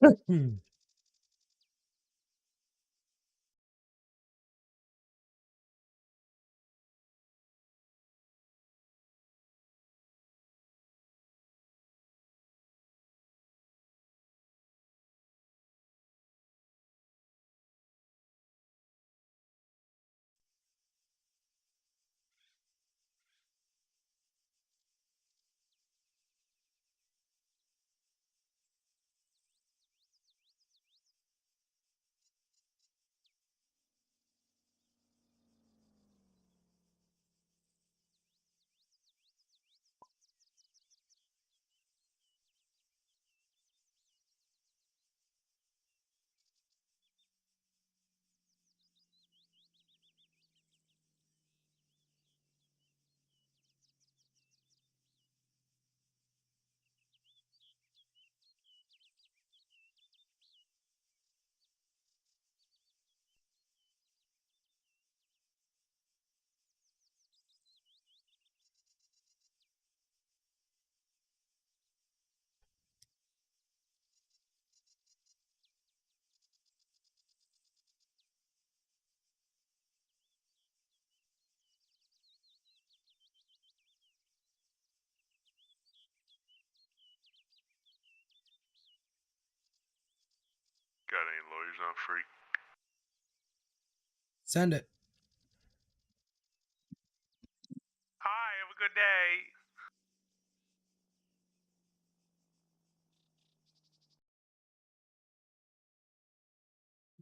Hmm. Got any lawyers on free? Send it. Hi, have a good day.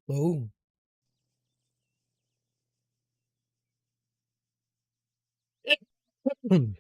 Oh. Hmm.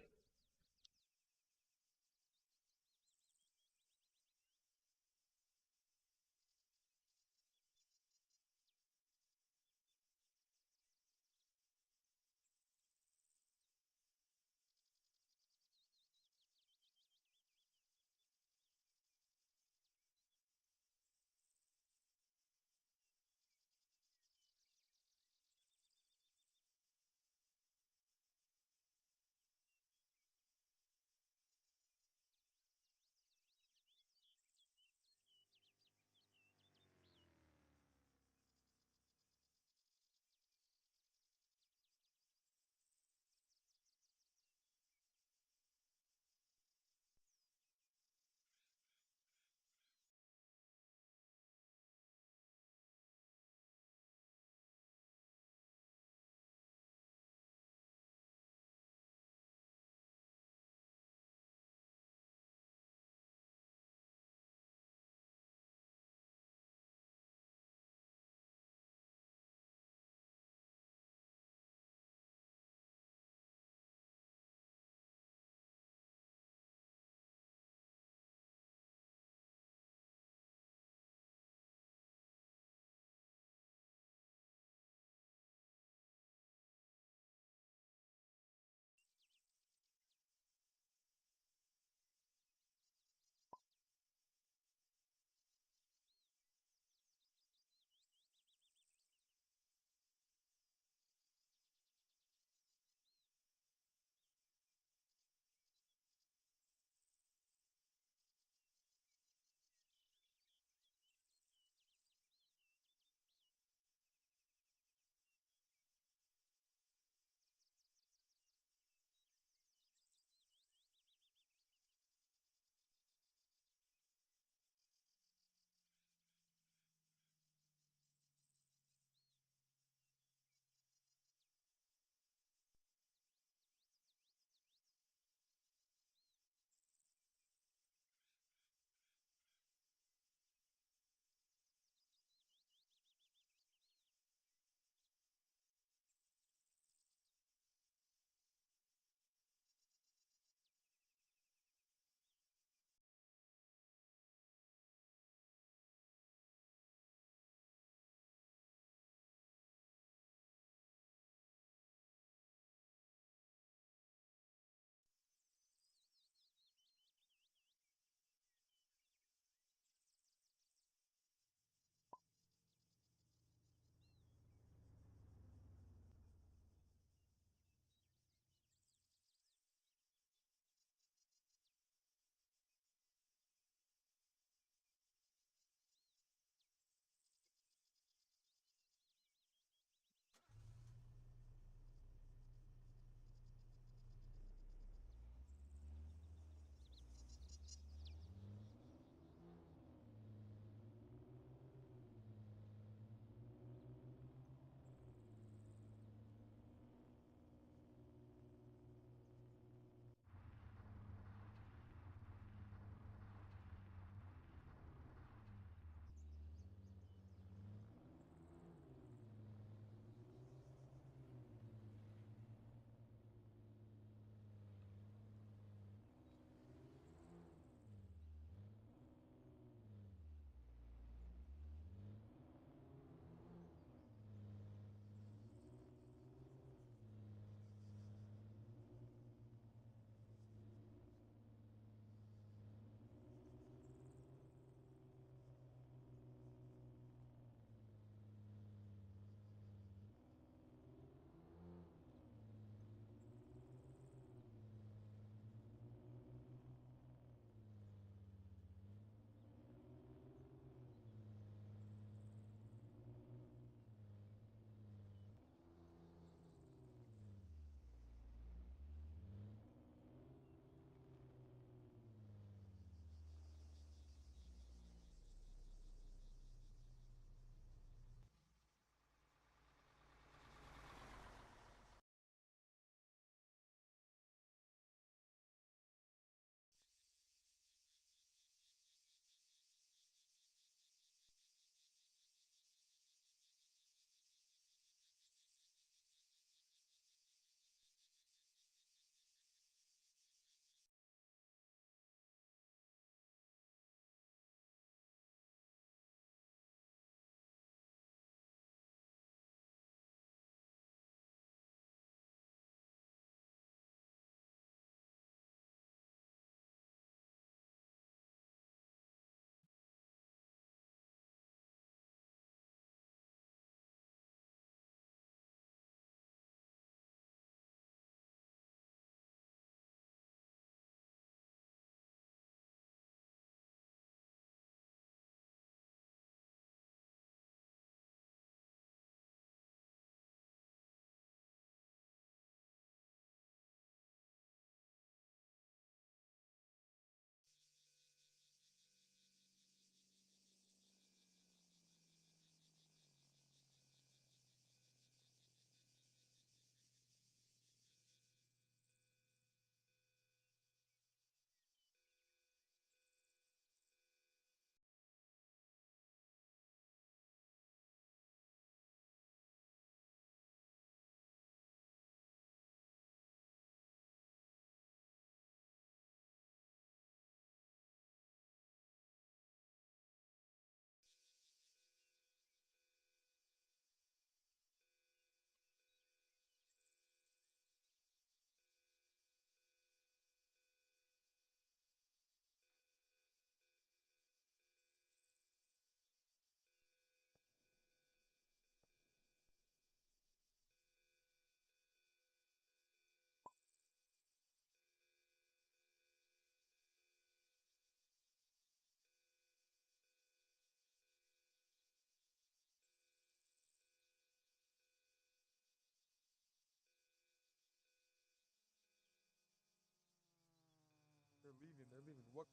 leaving. They're leaving. What?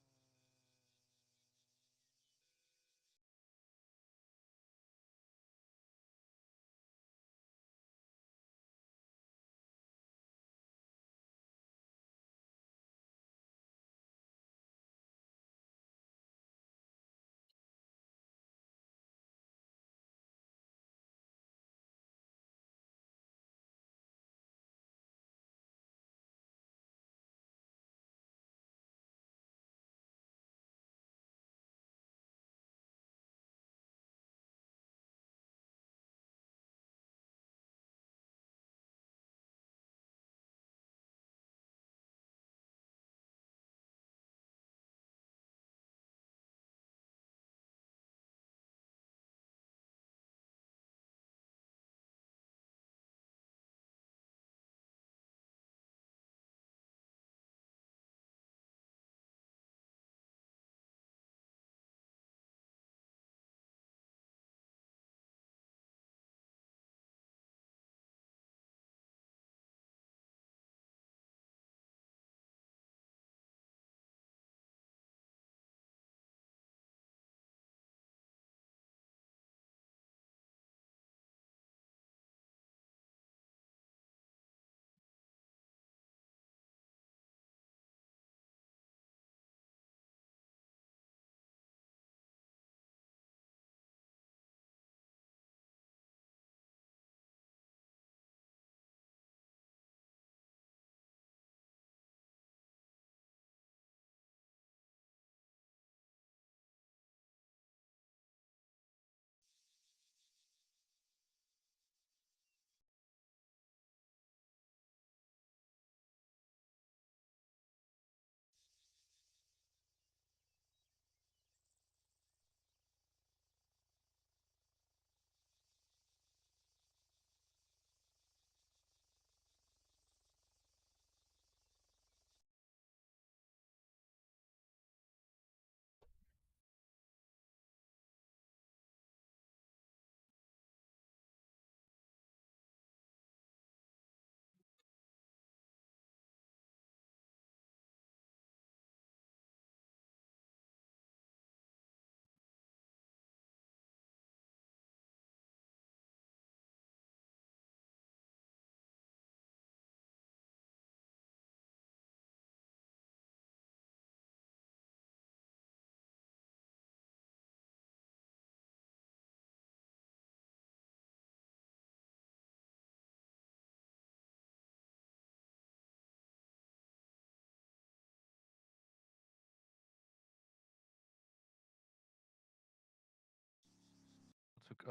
To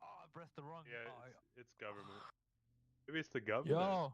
I pressed the wrong. Yeah, it's government. Maybe it's the government. Yo,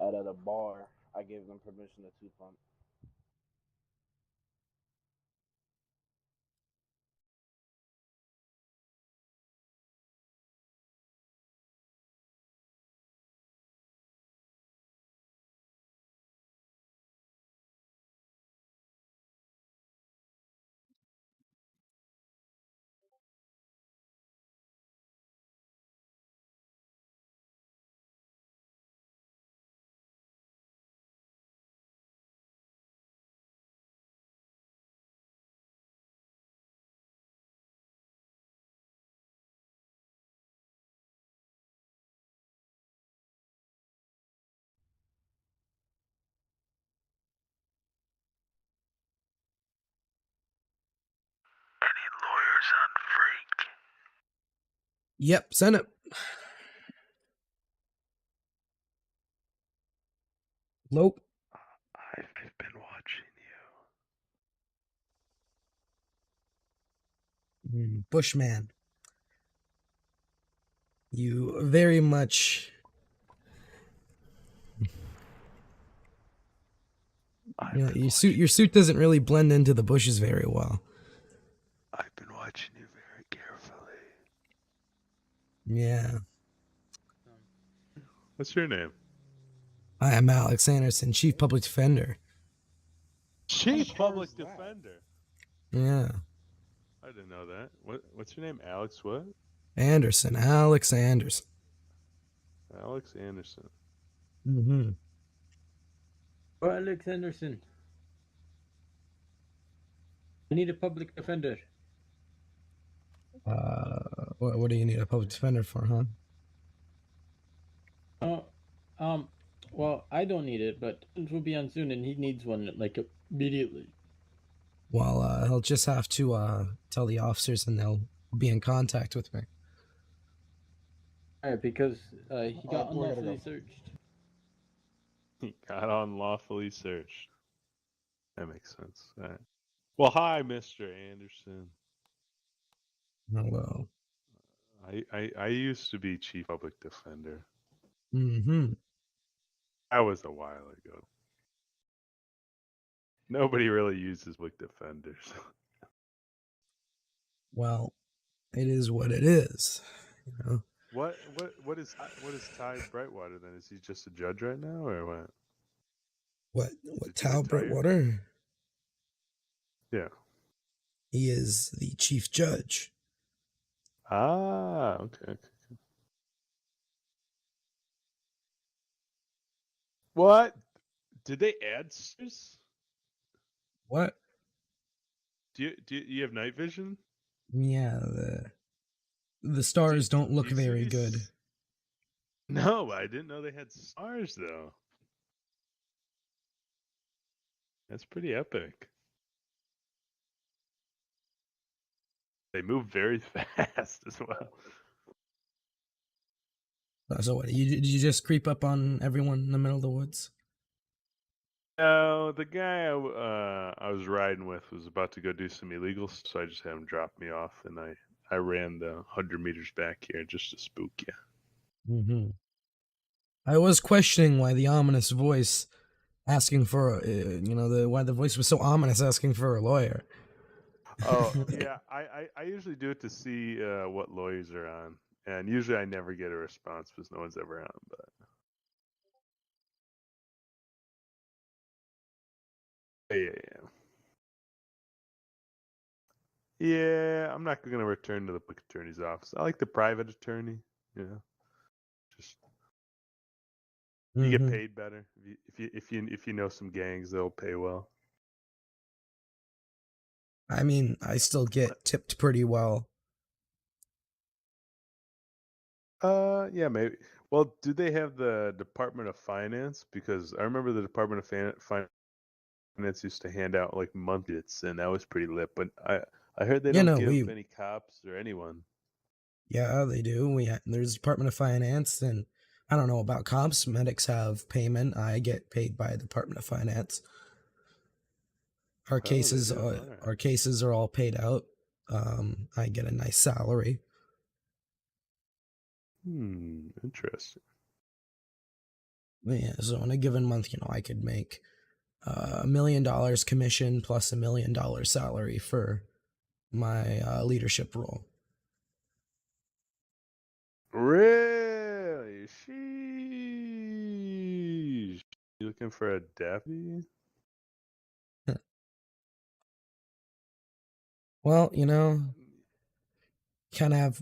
at a bar, I gave them permission to two-pump. Lawyers on Freak. Yep, send it. Nope. I've been watching you. Bushman. You very much... You know, your suit doesn't really blend into the bushes very well. I've been watching you very carefully. Yeah. What's your name? I am Alex Anderson, Chief Public Defender. Chief Public Defender? Yeah. I didn't know that. What's your name? Alex what? Anderson. Alex Anderson. Alex Anderson. Mm-hmm. Oh, Alex Anderson. I need a public defender. What do you need a public defender for, huh? Well, I don't need it, but it will be on soon, and he needs one, like, immediately. Well, he'll just have to, tell the officers and they'll be in contact with me. Alright, because, he got unlawfully searched. He got unlawfully searched. That makes sense. All right. Well, hi, Mr. Anderson. Hello. I used to be Chief Public Defender. Mm-hmm. That was a while ago. Nobody really uses public defenders. Well, it is what it is. You know? What is Ty Brightwater then? Is he just a judge right now, or what? What Tal Brightwater? Yeah. He is the chief judge. Ah, okay. What? Did they add stars? What? Do you have night vision? Yeah, the stars don't look do you see very these- good. No, I didn't know they had stars though. That's pretty epic. They move very fast as well. So what? Did you just creep up on everyone in the middle of the woods? No, the guy I was riding with was about to go do some illegals, so I just had him drop me off, and I ran the 100 meters back here just to spook you. Mm-hmm. I was questioning why the ominous voice asking for, why the voice was so ominous asking for a lawyer. Oh, yeah, I usually do it to see what lawyers are on, and usually I never get a response because no one's ever on, but... Yeah, I'm not going to return to the public attorney's office. I like the private attorney, just... You get paid better. If you know some gangs, they'll pay well. I mean, I still get tipped pretty well. Yeah, maybe. Well, do they have the Department of Finance? Because I remember the Department of Finance used to hand out like months, and that was pretty lit. But I heard they don't give any cops or anyone. Yeah, they do. There's Department of Finance, and I don't know about cops. Medics have payment. I get paid by the Department of Finance. Our cases are all paid out. I get a nice salary. Interesting. Yeah, so in a given month, I could make $1 million commission plus $1 million salary for my leadership role. Really? Sheesh. You looking for a deputy? Well, kind of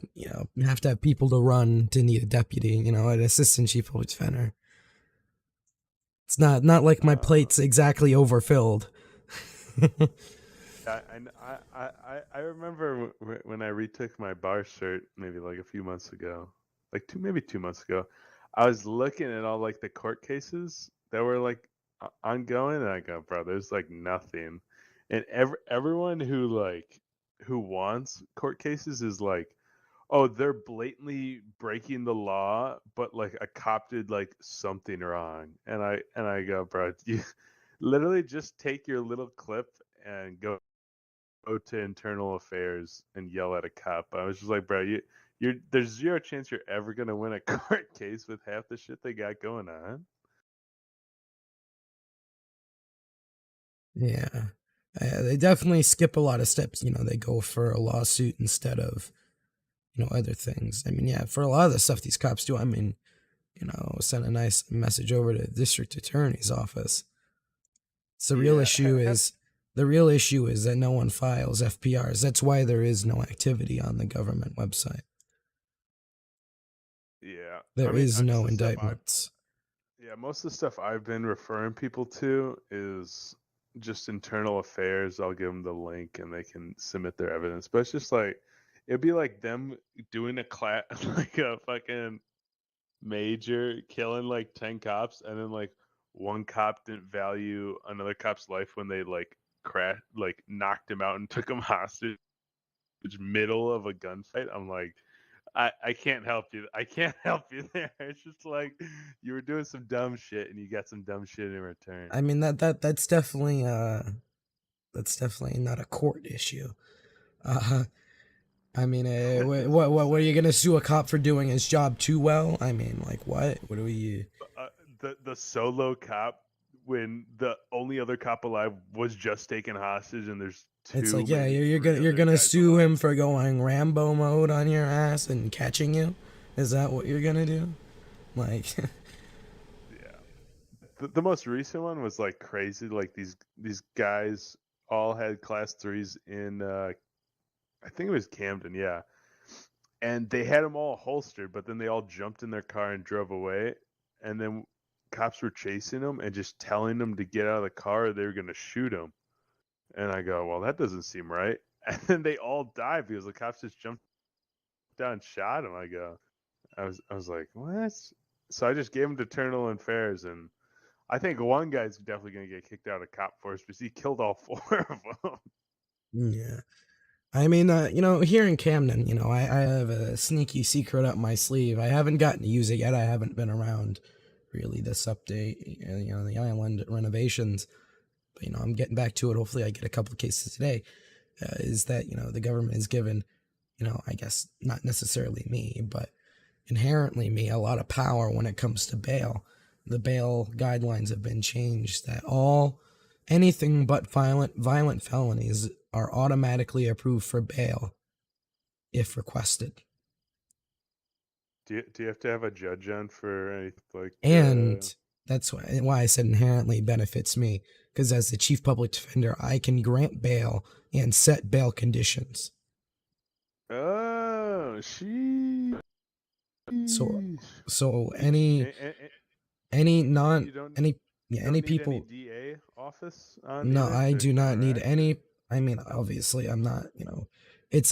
have to have people to run to need a deputy, an assistant chief public defender. It's not like my plate's exactly overfilled. I remember when I retook my bar shirt maybe like a few months ago, like maybe 2 months ago. I was looking at all like the court cases that were like ongoing, and I go, bro, there's like nothing. And everyone who wants court cases is like, oh, they're blatantly breaking the law, but like a cop did like something wrong, and I go, bro, you literally just take your little clip and go to internal affairs and yell at a cop. I was just like, bro, there's zero chance you're ever gonna win a court case with half the shit they got going on. Yeah. They definitely skip a lot of steps. They go for a lawsuit instead of, other things. I mean, yeah, for a lot of the stuff these cops do, send a nice message over to the district attorney's office. So the real issue is that no one files FPRs. That's why there is no activity on the government website. Yeah. There is no indictments. Yeah, most of the stuff I've been referring people to is just internal affairs. I'll give them the link and they can submit their evidence. But it's just like, it'd be like them doing a class, like a fucking major, killing like 10 cops, and then like one cop didn't value another cop's life when they like knocked him out and took him hostage middle of a gunfight. I'm like, I can't help you. I can't help you there. It's just like you were doing some dumb shit and you got some dumb shit in return. I mean that's definitely not a court issue. I mean, what are you gonna sue a cop for doing his job too well? I mean, like what? What do you? The solo cop when the only other cop alive was just taken hostage, and there's two. It's like, yeah, you're gonna sue him for going Rambo mode on your ass and catching you. Is that what you're gonna do? Like, yeah. The most recent one was like crazy. Like these guys all had class 3s in I think it was Camden, yeah. And they had them all holstered, but then they all jumped in their car and drove away. And then cops were chasing them and just telling them to get out of the car or they were going to shoot them. And I go, well, that doesn't seem right. And then they all died because the cops just jumped down and shot them. I was like, what? So I just gave them to internal affairs, and I think one guy's definitely going to get kicked out of cop force because he killed all 4 of them. yeah. I mean, here in Camden, I have a sneaky secret up my sleeve. I haven't gotten to use it yet. I haven't been around really this update, the island renovations. But, I'm getting back to it. Hopefully I get a couple of cases today. Is that, the government has given, I guess not necessarily me, but inherently me a lot of power when it comes to bail. The bail guidelines have been changed that anything but violent felonies are automatically approved for bail if requested. Do you have to have a judge on for anything like? And that's why I said inherently benefits me, because as the chief public defender, I can grant bail and set bail conditions. Oh, she. So any people. Any DA office on? No, I do not need any. I mean, obviously, I'm not. It's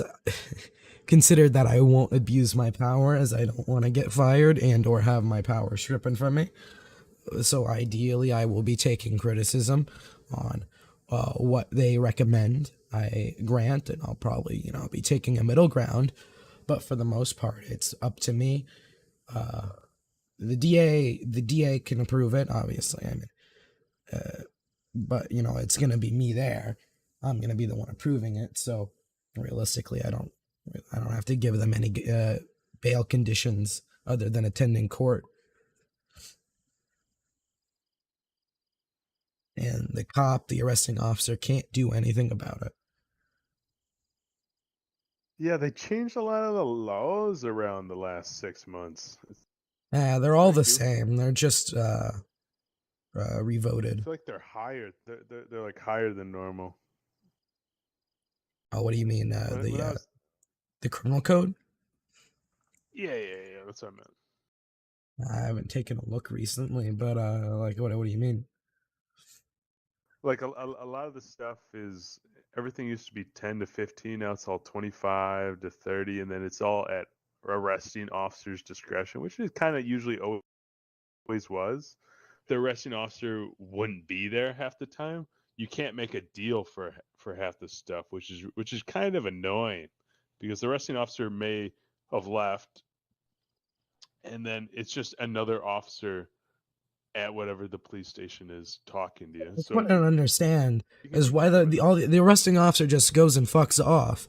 considered that I won't abuse my power, as I don't want to get fired and or have my power stripped from me. So ideally, I will be taking criticism on what they recommend I grant, and I'll probably be taking a middle ground. But for the most part, it's up to me. The DA can approve it, obviously. I mean, but it's gonna be me there. I'm gonna be the one approving it. So realistically, I don't have to give them any bail conditions other than attending court. the cop, the arresting officer, can't do anything about it. Yeah, they changed a lot of the laws around the last 6 months. They're all the Pretty goofy. same. They're just I revoted. feel like they're higher. They're like higher than normal. Oh, what do you mean? When I was, The criminal code? yeah, that's what I meant. I haven't taken a look recently, but like, what do you mean? Like a lot of the stuff is everything used to be 10 to 15. Now it's all 25 to 30, and then it's all at arresting officer's discretion, which is kind of usually always was. The arresting officer wouldn't be there half the time. You can't make a deal for half the stuff, which is kind of annoying because the arresting officer may have left, and then it's just another officer at whatever the police station is talking to you. That's So what I don't understand you can is make why a deal the arresting officer just goes and fucks off.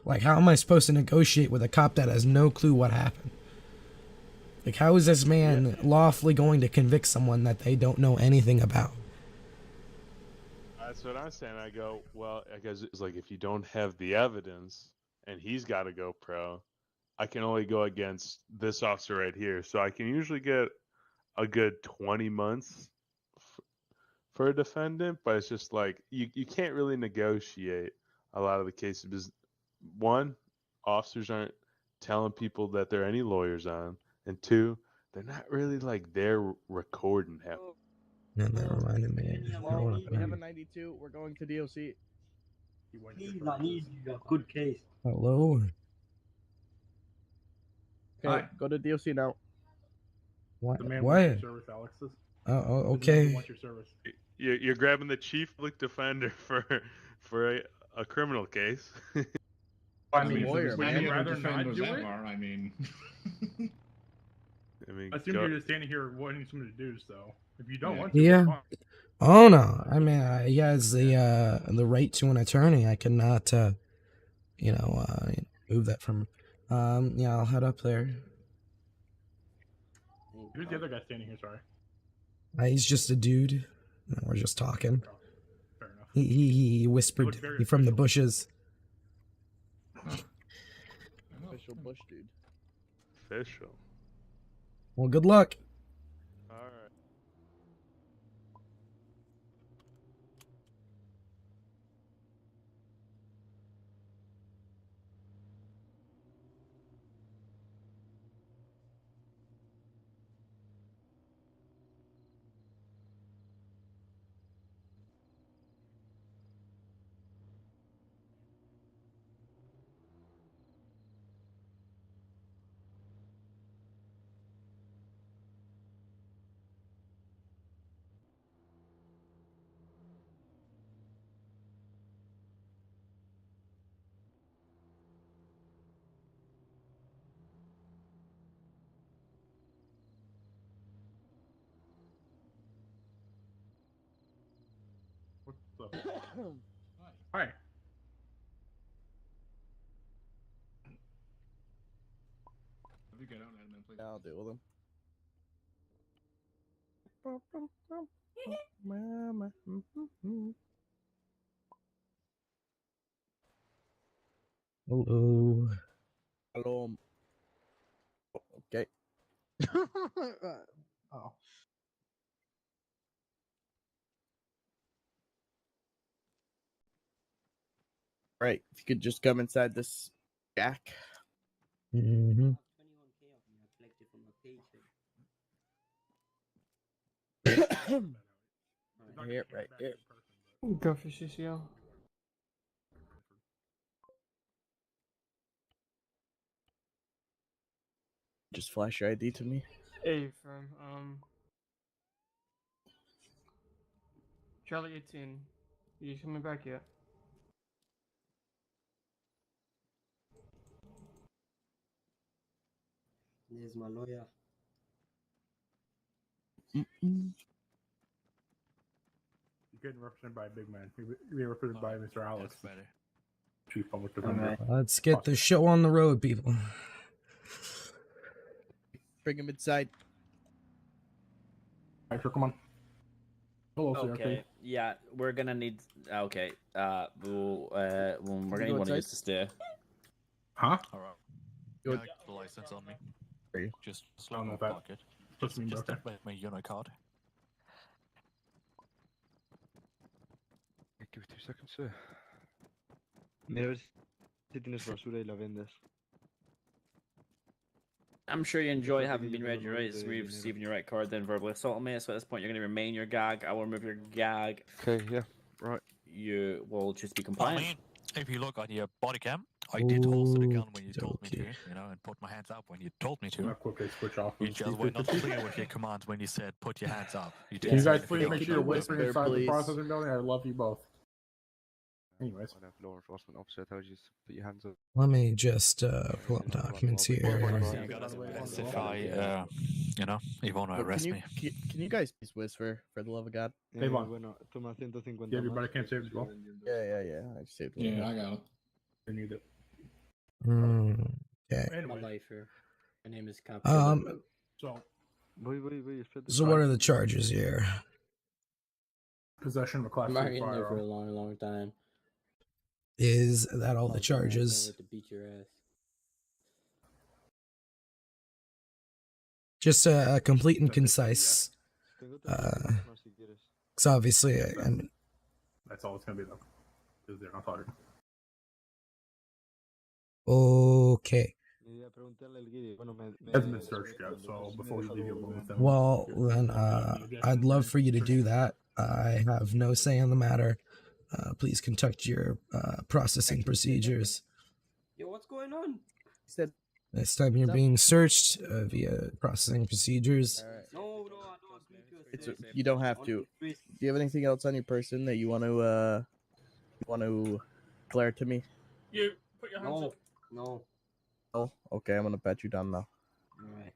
Like, how am I supposed to negotiate with a cop that has no clue what happened? Like, how is this man lawfully going to convict someone that they don't know anything about? That's what I'm saying. I go, well, I guess it's like if you don't have the evidence and he's got to go pro, I can only go against this officer right here. So I can usually get a good 20 months for a defendant, but it's just like you can't really negotiate a lot of the cases because one, officers aren't telling people that there are any lawyers on, and two, they're not really like there recording half. And that reminded me. Hello, we have a 92. We're going to DOC. Good case. Hello. Okay, Hi. go to DOC now. What? The man What? wants your service, Alexis. Oh, The man okay. wants your service. You're grabbing the chief public defender for a criminal case. I mean, mean, lawyer, would man. you rather not defenders do that it? are, I mean, I mean, I assume go- you're just standing here wanting something to do so. If you don't Yeah. want to, Yeah. it's fine. Oh no! I mean, he has the right to an attorney. I cannot, move that from. Yeah, I'll head up there. Who's the other guy standing here? Sorry. He's just a dude. We're just talking. Oh, fair enough. He whispered look very from the official. bushes. Official Bush dude. official. Well, good luck. All right. What's up? Hi. if you get out, admin, please. Yeah, I'll deal with him. Hello. Hello. Okay. Oh. Right. If you could just come inside this shack. Mm-hmm. Here, right here. Go for CCL. Just flash your ID to me. Hey, from Charlie 18. You coming back yet? There's my lawyer. Mm-mm. You're getting represented by a big man. You're being represented by Mr. Alex, That's better. Chief Public Defender. Let's get the show on the road, people. Bring him inside. Alright, sure, come on. Hello, Okay, yeah, we're gonna need. Okay, we're gonna need go one of you outside? to stay. Huh? Alright. Go- Yeah, I got the license on me. Are you? Just I slow don't know my if that pocket. puts Just, me in just okay. my Unicard. Give me 2 seconds, sir. Mira, a ver si tienes basura y la vendes. I'm sure you Porque enjoy aparte having que yo been read tengo your loads rights, de dinero. receiving your right card, then verbally assault me. So at this point, you're gonna remain your gag. I will remove your gag. Okay, yeah, right. You will just be I compliant. mean, if you look on your body cam, I did holster the gun when you told me to, Okey-dokey. you know, and put my hands up when you told me I'm gonna to. quickly switch off. You of just were not 350. clear with your commands when you said put your hands up. You Can didn't you say guys anything please else make when sure I you're was whispering there. Whisper, inside the please. processing building? I love you both. Anyways. I know if law enforcement officer tells you to put your hands up. Let me just pull up documents here. You gotta specify, you know, you want to Look, arrest can me. can you guys please whisper for the love of God? Avon. Bueno, toma 150 Yeah, everybody más, can't save as well. Yeah. I saved Yeah, I got it. They need it. Okay. My Anyway, life here. My name is Cap. so Voy, espérate. So what are the charges here? possession of a class I'm 3 already in there for a firearm. long time. Is that all the Long time, I can't charges? wait to beat your ass. Just complete and That's it, concise. Tengo otras cosas más si quieres. Because obviously, I mean, That's all it's gonna be though. Because they're not taught. okay. Ya preguntarle al guiri. Bueno, Hasn't been searched yet, so before we leave you alone with them. Well, then I'd love for you to do that. I have no say in the matter. Please conduct your processing procedures. Yo, what's going on? He said, This time you're being searched via processing procedures. all right. No, I don't agree to a It's search. you don't have to. Do you have anything else on your person that you want to declare to me? You put your hands up. No. Oh, okay. I'm gonna pat you down now. Alright.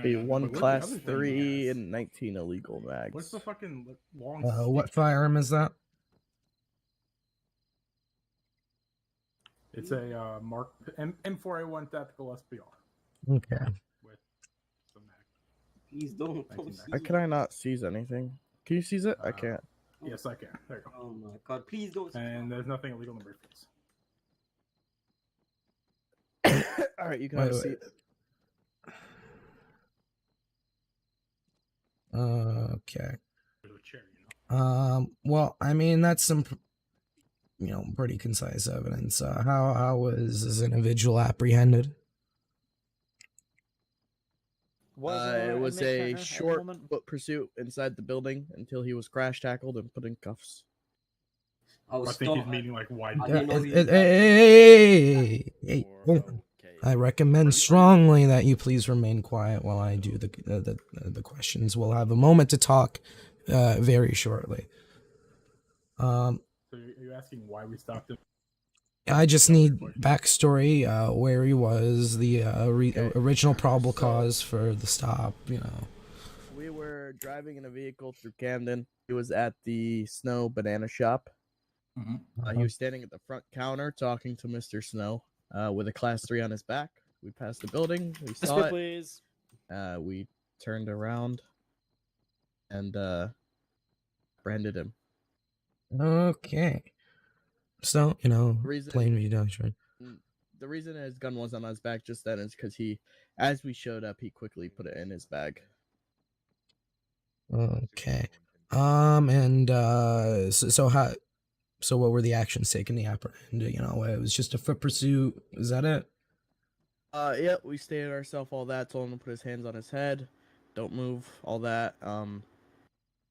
Be But one where's the class other thing, 3 yes? and 19 illegal mags. What's the fucking long What stick? firearm is that? It's a Mark M4A1 tactical SPR Okay. with some mag. Please don't. 19 seize Why it. can I not seize anything? Can you seize it? I can't. Yes, I can. There you go. Oh my god, please don't. And there's nothing illegal in the briefcase. All right, you can Wait, have a wait. seat. Okay. There's a chair, you know. Well, I mean, that's some, pretty concise evidence. How was this individual apprehended? It was a short foot pursuit inside the building until he was crash tackled and put in cuffs. I was I think he's stuck. meaning like wide. I didn't know he- Hey, I recommend strongly that you please remain quiet while I do the questions. We'll have a moment to talk very shortly. So are you asking why we stopped him? I just need backstory, where he was, the original probable cause for the stop, We were driving in a vehicle through Camden. He was at the Snow Banana Shop. He was standing at the front counter talking to Mr. Snow with a class 3 on his back. We passed the building. We saw it. Please. We turned around and apprehended him. Okay. So, Reason- plain reduction. The reason his gun was on his back just then is because as we showed up, he quickly put it in his bag. Okay. So what were the actions taken to apprehend? It was just a foot pursuit. Is that it? Yeah, we stated ourselves all that, told him to put his hands on his head, don't move, all that.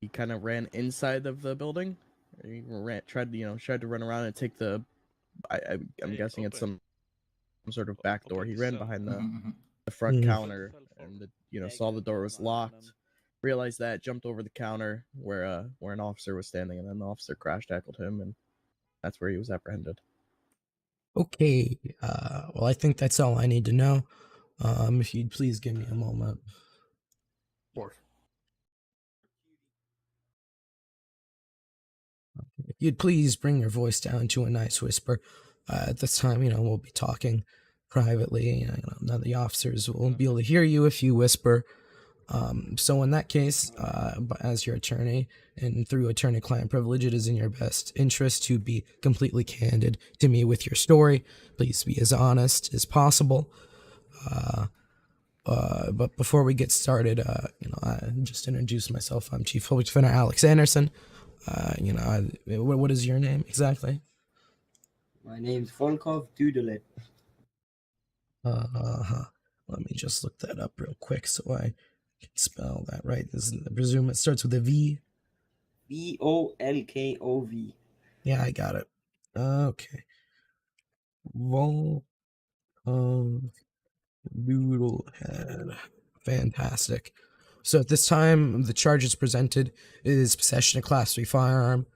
He kind of ran inside of the building. He tried to run around and take the. I'm guessing it's some sort of back door. He ran behind the front counter and saw the door was locked. Realized that, jumped over the counter where an officer was standing, and then the officer crash tackled him, and that's where he was apprehended. Okay. Well, I think that's all I need to know. If you'd please give me a moment. Of course. If you'd please bring your voice down to a nice whisper. At this time, we'll be talking. privately. None of the officers will be able to hear you if you whisper. So in that case, as your attorney and through attorney-client privilege, it is in your best interest to be completely candid to me with your story. Please be as honest as possible. But before we get started, I just introduce myself. I'm Chief Public Defender Alex Anderson. What is your name exactly? My name's Volkov Dudelet. Let me just look that up real quick so I can spell that right. I presume it starts with a V. Volkov. Yeah, I got it. Okay. Noodlehead. Fantastic. So at this time, the charges presented is possession of Class 3 firearm.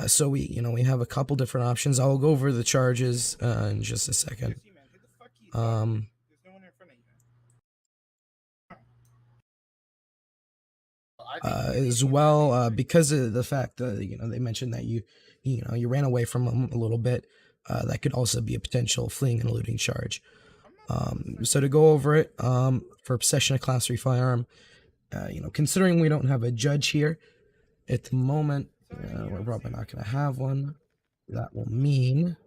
So we have a couple different options. I'll go over the charges in just a second. As well, because of the fact that they mentioned that you ran away from them a little bit, that could also be a potential fleeing and eluding charge. So to go over it, for possession of Class 3 firearm, considering we don't have a judge here at the moment, we're probably not going to have one. That will mean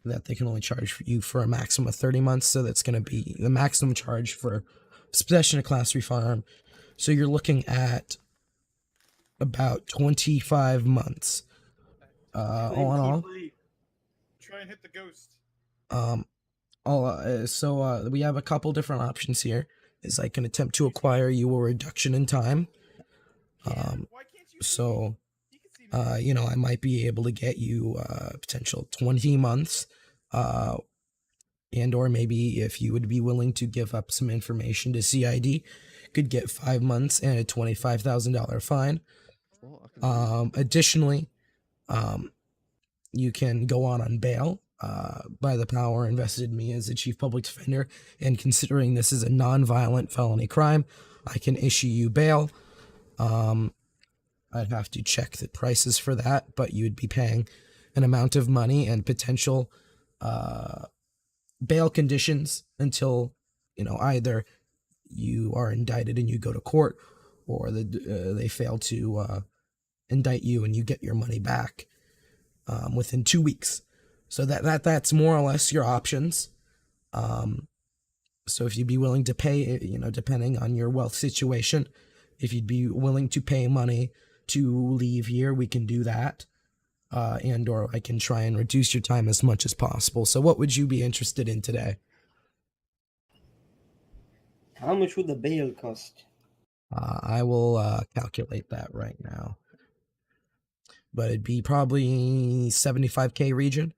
that they can only charge you for a maximum of 30 months. So that's going to be the maximum charge for possession of Class 3 firearm. So you're looking at about 25 months. All in all. Try and hit the ghost. So we have a couple different options here. Is I can attempt to acquire you a reduction in time. I might be able to get you potential 20 months, and or maybe if you would be willing to give up some information to CID, could get 5 months and a $25,000 fine. Additionally, you can go on bail. By the power invested in me as the Chief Public Defender, and considering this is a non-violent felony crime, I can issue you bail. I'd have to check the prices for that, but you would be paying an amount of money and potential bail conditions until either you are indicted and you go to court, or they fail to indict you and you get your money back within 2 weeks. So that's more or less your options. So if you'd be willing to pay, depending on your wealth situation, if you'd be willing to pay money to leave here, we can do that. And or I can try and reduce your time as much as possible. So what would you be interested in today? How much would the bail cost? I will calculate that right now. But it'd be probably 75K region.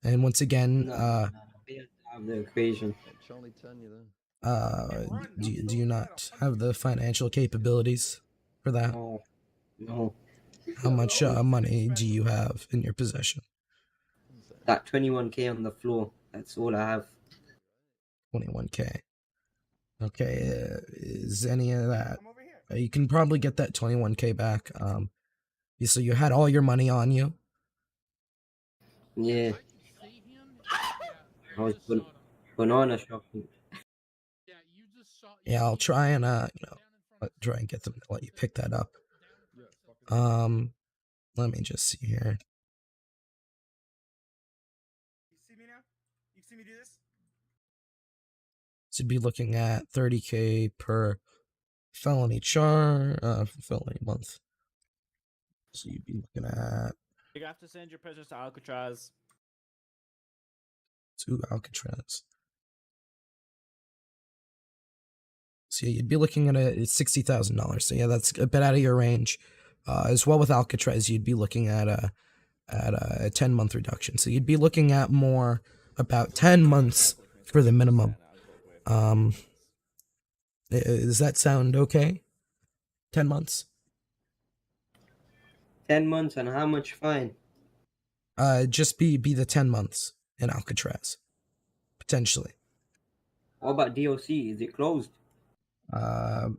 And once again, the equation. Do you not have the financial capabilities for that? No. How much money do you have in your possession? That 21K on the floor. That's all I have. 21K. Okay, is any of that? You can probably get that 21K back. So you had all your money on you? Yeah. I was banana shopping. Yeah, I'll try and try and get them to let you pick that up. Let me just see here. You see me now? You see me do this? So you'd be looking at 30K per felony month. So you'd be looking at You have to send your prisoners to Alcatraz. to Alcatraz. So you'd be looking at $60,000. So yeah, that's a bit out of your range. As well with Alcatraz, you'd be looking at a 10-month reduction. So you'd be looking at more about 10 months for the minimum. Does that sound okay? 10 months? 10 months and how much fine? Just be the 10 months in Alcatraz. Potentially. What about DOC? Is it closed?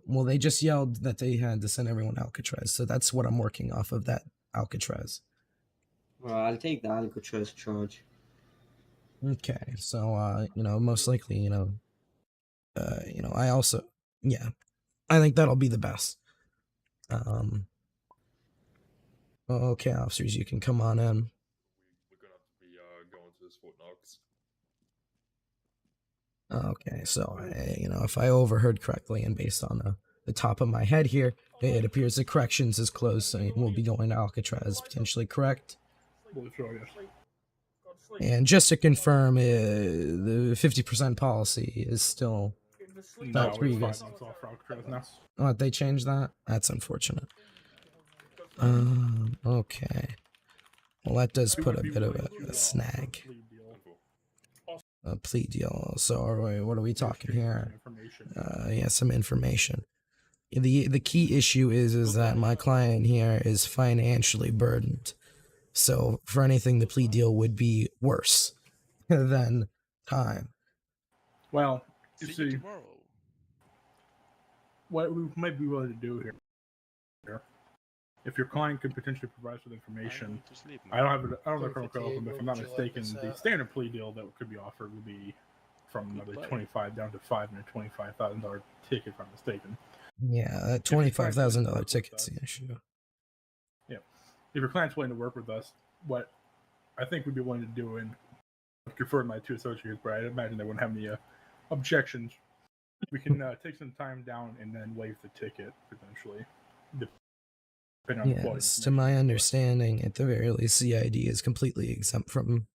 Well, they just yelled that they had to send everyone to Alcatraz, so that's what I'm working off of, that Alcatraz. Well, I'll take the Alcatraz charge. Okay, so most likely, I also, yeah, I think that'll be the best. Okay, officers, you can come on in. We're gonna have to be going to this Fort Knox. Okay, so if I overheard correctly and based on the top of my head here, it appears the corrections is closed, so we'll be going to Alcatraz, potentially, correct? Well, sure, yes. And just to confirm, the 50% policy is still No, it's 5 previous. months off for Alcatraz now. Oh, they changed that? That's unfortunate. Okay. Well, that does put a bit of a snag. A plea deal. So, what are we talking here? Yeah, some information. The key issue is that my client here is financially burdened. So, for anything, the plea deal would be worse than time. Well, you see, what we might be willing to do here, if your client could potentially provide us with information, I don't have the criminal code open, but if I'm not mistaken, the standard plea deal that could be offered would be from another 25 down to $5 and a $25,000 ticket, if I'm mistaken. Yeah, that $25,000 ticket's the issue. Yeah, if your client's willing to work with us, what I think we'd be willing to do, and I've conferred my 2 associates, but I imagine they wouldn't have any objections. We can take some time down and then waive the ticket potentially. Yes, to my understanding, at the very least, CID is completely exempt from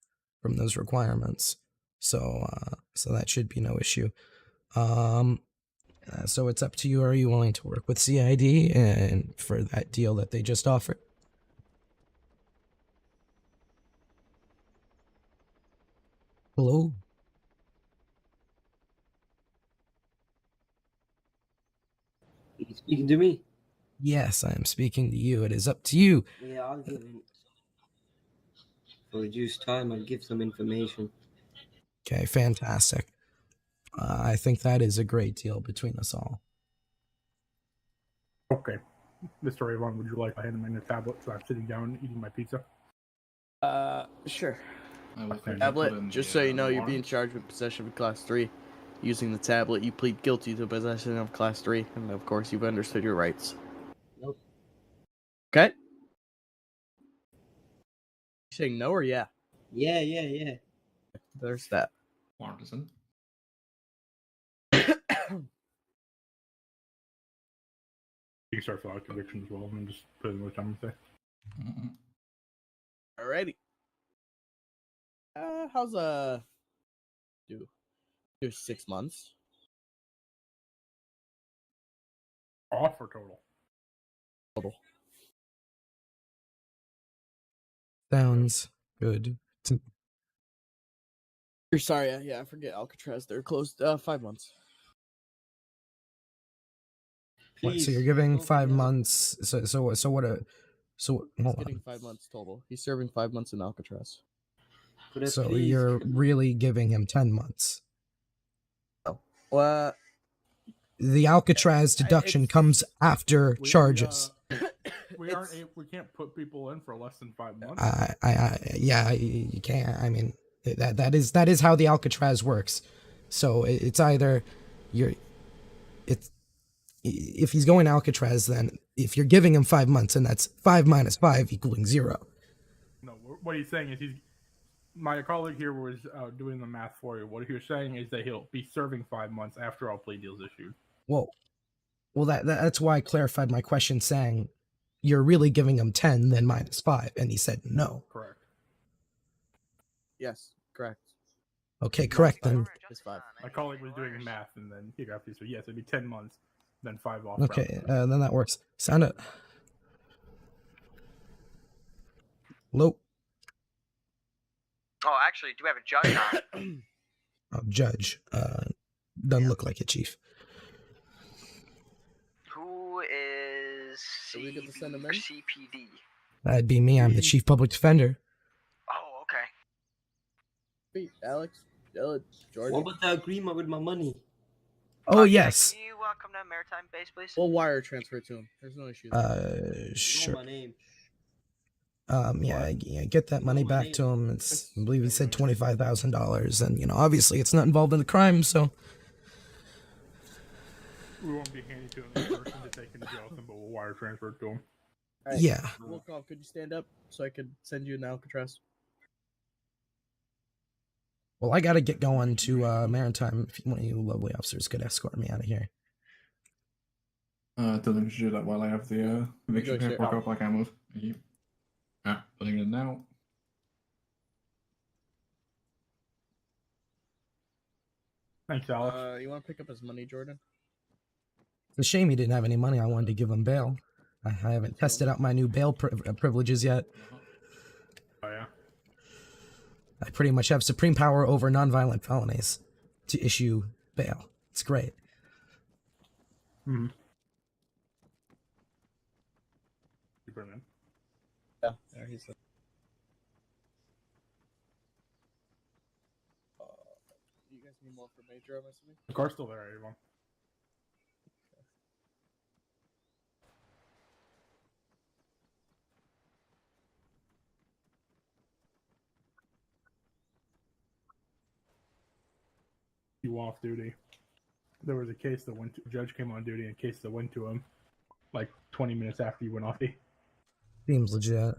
those requirements. So that should be no issue. So it's up to you. Are you willing to work with CID and for that deal that they just offered? Hello? Are you speaking to me? Yes, I am speaking to you. It is up to you. Yeah, I'll give him. For reduced time, I'll give some information. Okay, fantastic. I think that is a great deal between us all. Okay. Mr. Avon, would you like to hand him in a tablet so I'm sitting down eating my pizza? Sure. Tablet, Tablet, just so you know, you're being charged with possession of Class 3. Using the tablet, you plead guilty to possession of Class 3, and of course, you've understood your rights. Nope. Okay? You saying no or yeah? Yeah. There's that. Partisan. You can start filling out conviction as well, and just put in what time to say. Alrighty. How's do 6 months? Off or total? Total. Sounds good. You're sorry, yeah, I forget Alcatraz. They're closed 5 months. What, so you're giving 5 months. So what? He's Hold getting on. 5 months total. He's serving 5 months in Alcatraz. So you're really giving him 10 months. Oh, well, The Alcatraz deduction comes after charges. We can't put people in for less than 5 months. Yeah, you can't. I mean, that is how the Alcatraz works. So it's either if he's going Alcatraz, then if you're giving him 5 months, and that's 5 minus 5 equaling 0. No, what he's saying is my colleague here was doing the math for you. What he was saying is that he'll be serving 5 months after all plea deals issued. Well, that's why I clarified my question, saying you're really giving him 10, then minus 5, and he said no. Correct. yes, correct. Okay, correct then. It's 5. My colleague was doing math, and then he got these. So yes, it'd be 10 months, then 5 off. Okay, then that works. Sound it. Hello? Oh, actually, do we have a judge on? Judge. Doesn't look like it, Chief. Who is So we get to send him or in? CPD? That'd be me. I'm the Chief Public Defender. Oh, okay. Hey, Alex, Jordan. What about the agreement with my money? Oh, yes. Can you come to Maritime Base, please? We'll wire transfer to him. There's no issue. You know Sure. my name. Yeah, get that money back to him. It's, I believe he said $25,000, and obviously it's not involved in the crime, so. We won't be handing to him in person to take him to jail, but we'll wire transfer it to him. Alright, Yeah. Volkov, could you stand up so I could send you an Alcatraz? Well, I gotta get going to Maritime. If one of you lovely officers could escort me out of here. Tell them to do that while I have the eviction Go, sir. paperwork up like I would. Thank you. Putting it now. Thanks, Alex. You want to pick up his money, Jordan? It's a shame he didn't have any money. I wanted to give him bail. I haven't tested out my new bail privileges yet. Oh, yeah. I pretty much have supreme power over nonviolent felonies to issue bail. It's great. Mm-hmm. Superman. Yeah, there he's the... you guys need more for Major, I'm assuming? The car's still there, everyone. You off duty. There was a case that went to a judge came on duty and a case that went to him like 20 minutes after you went off duty. Seems legit.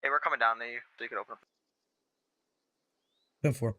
Hey, we're coming down to you, so you can open up. 10-4.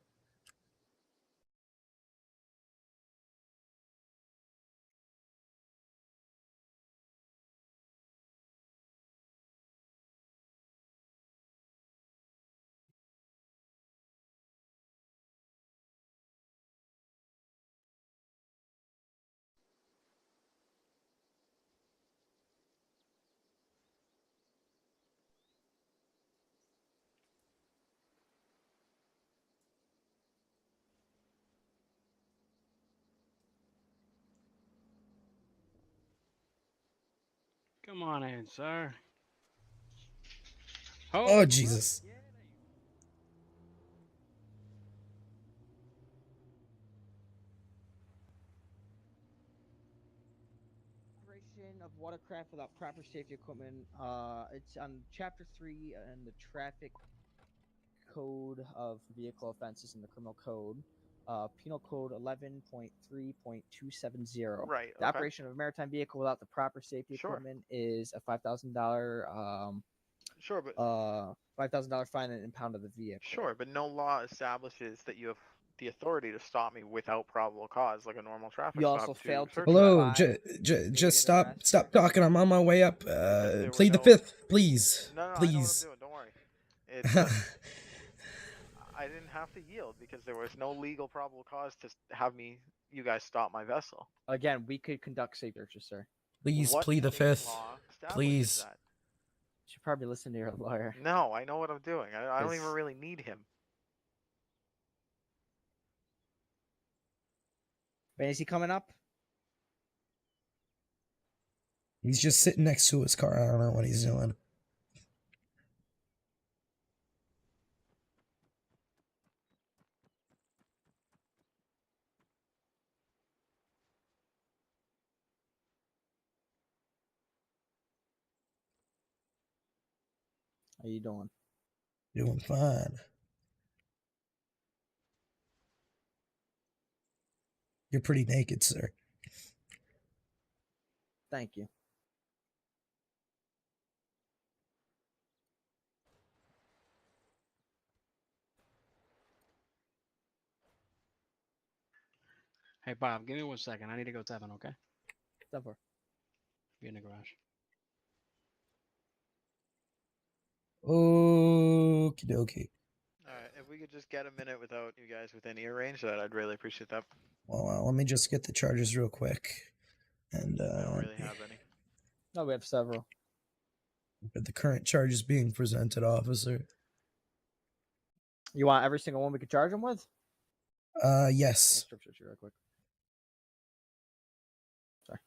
Come on in, sir. Oh, Jesus. Operation of watercraft without proper safety equipment. It's on Chapter 3 in the Traffic Code of Vehicle Offenses in the Criminal Code. Penal Code 11.3.270. Right. The operation of a maritime vehicle without the proper safety equipment is a $5,000 Sure, but $5,000 fine and impound of the vehicle. sure, but no law establishes that you have the authority to stop me without probable cause, like a normal traffic You stop. also to failed to search Hello, that. just stop talking. I'm on my way up. Plead the fifth, please. No, I know what I'm Please. doing. Don't worry. It's just, I didn't have to yield because there was no legal probable cause to have you guys stop my vessel. Again, we could conduct safe searches, sir. Please What plead the state fifth. law establishes Please. that? You should probably listen to your lawyer. No, I know what I'm doing. I don't even Yes. really need him. When is he coming up? He's just sitting next to his car. I don't know what he's doing. How you doing? Doing fine. You're pretty naked, sir. Thank you. Hey, Bob, give me 1 second. I need to go tap in, okay? Never. Be in the garage. Okie dokie. Alright, if we could just get a minute without you guys within ear range, I'd really appreciate that. Well, let me just get the charges real quick. And I don't really have any. No, we have several. But the current charges being presented, officer. You want every single one we could charge him with? Yes. Strip search you real quick. Sorry.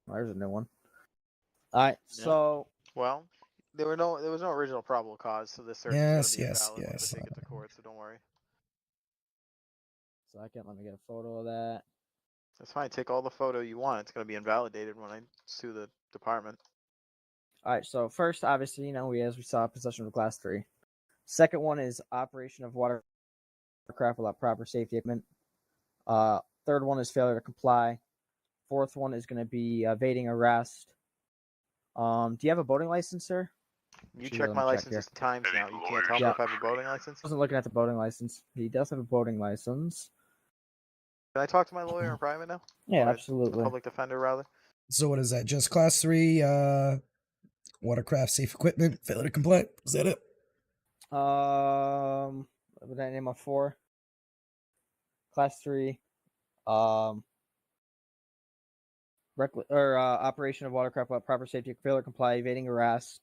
Oh, there's a new one. All right, so Well, there was no original probable cause, so this search Yes, is going to be yes, invalid yes. once I take it to court. So don't worry. second, let me get a photo of that. That's fine. Take all the photo you want. It's going to be invalidated when I sue the department. All right, so first, obviously, as we saw, possession of Class 3. Second one is operation of watercraft without proper safety equipment. Third one is failure to comply. Fourth one is going to be evading arrest. Do you have a boating license, sir? You Actually, check let my me license here. times now. You can't tell me if I have a boating license. I wasn't looking at the boating license. He does have a boating license. Can I talk to my lawyer in private now? Yeah, Or absolutely. Public defender, rather. So what is that? Just Class 3, watercraft safe equipment, failure to comply? Is that it? What would I name a 4? Class 3. Operation of watercraft without proper safety, failure to comply, evading arrest.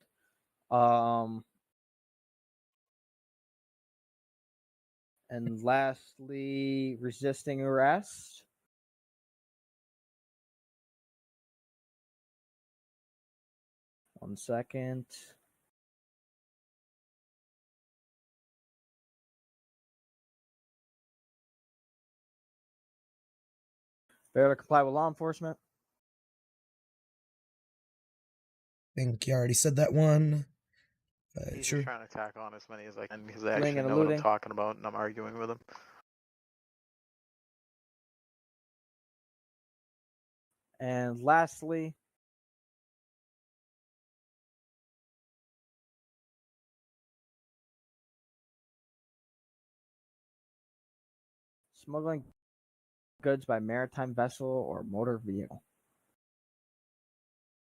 And lastly, resisting arrest. One second. Failure to comply with law enforcement. I think you already said that one. He's Sure. just trying to tack on as many as I can because I Fleeing actually and know what I'm eluding. talking about and I'm arguing with him. And lastly, Smuggling goods by maritime vessel or motor vehicle.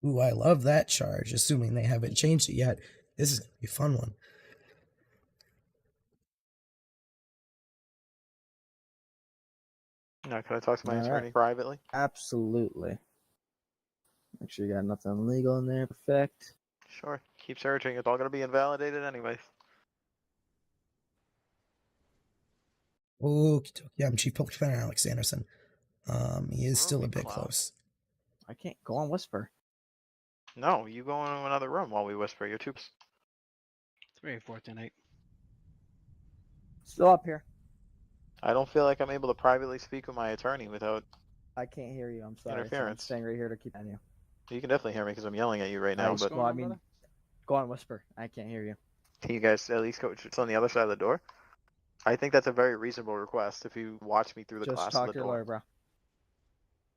Ooh, I love that charge, assuming they haven't changed it yet. This is going to be a fun one. Now, can I talk to my All attorney right. privately? Absolutely. Make sure you got nothing illegal in there. Perfect. Sure. Keep searching. It's all going to be invalidated anyways. Okie dokie. Yeah, I'm Chief Public Defender Alex Anderson. He is still a bit Clown. close. I can't go on whisper. No, you go into another room while we whisper. You're too. 3-4-10-8. Still up here. I don't feel like I'm able to privately speak with my attorney without I can't hear you. I'm sorry. interference. I'm staying right here to keep on you. You can definitely hear me because I'm yelling at you right now. But Well, I mean, go on whisper. I can't hear you. can you guys at least go? It's on the other side of the door. I think that's a very reasonable request. If you watch me through the Just glass talk of to the your door. lawyer, bro.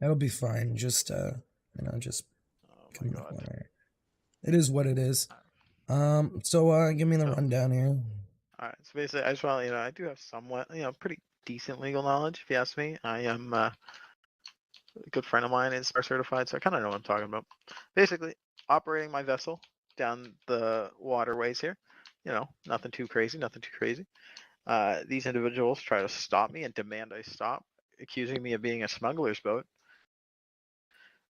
That'll be fine. Just, just Oh come my up god. on there. It is what it is. So, give me the rundown here. All right. So basically, I just want I do have somewhat, pretty decent legal knowledge. If you ask me, I am a good friend of mine is bar certified, so I kind of know what I'm talking about. Basically, operating my vessel down the waterways here. Nothing too crazy. Nothing too crazy. These individuals try to stop me and demand I stop, accusing me of being a smuggler's boat,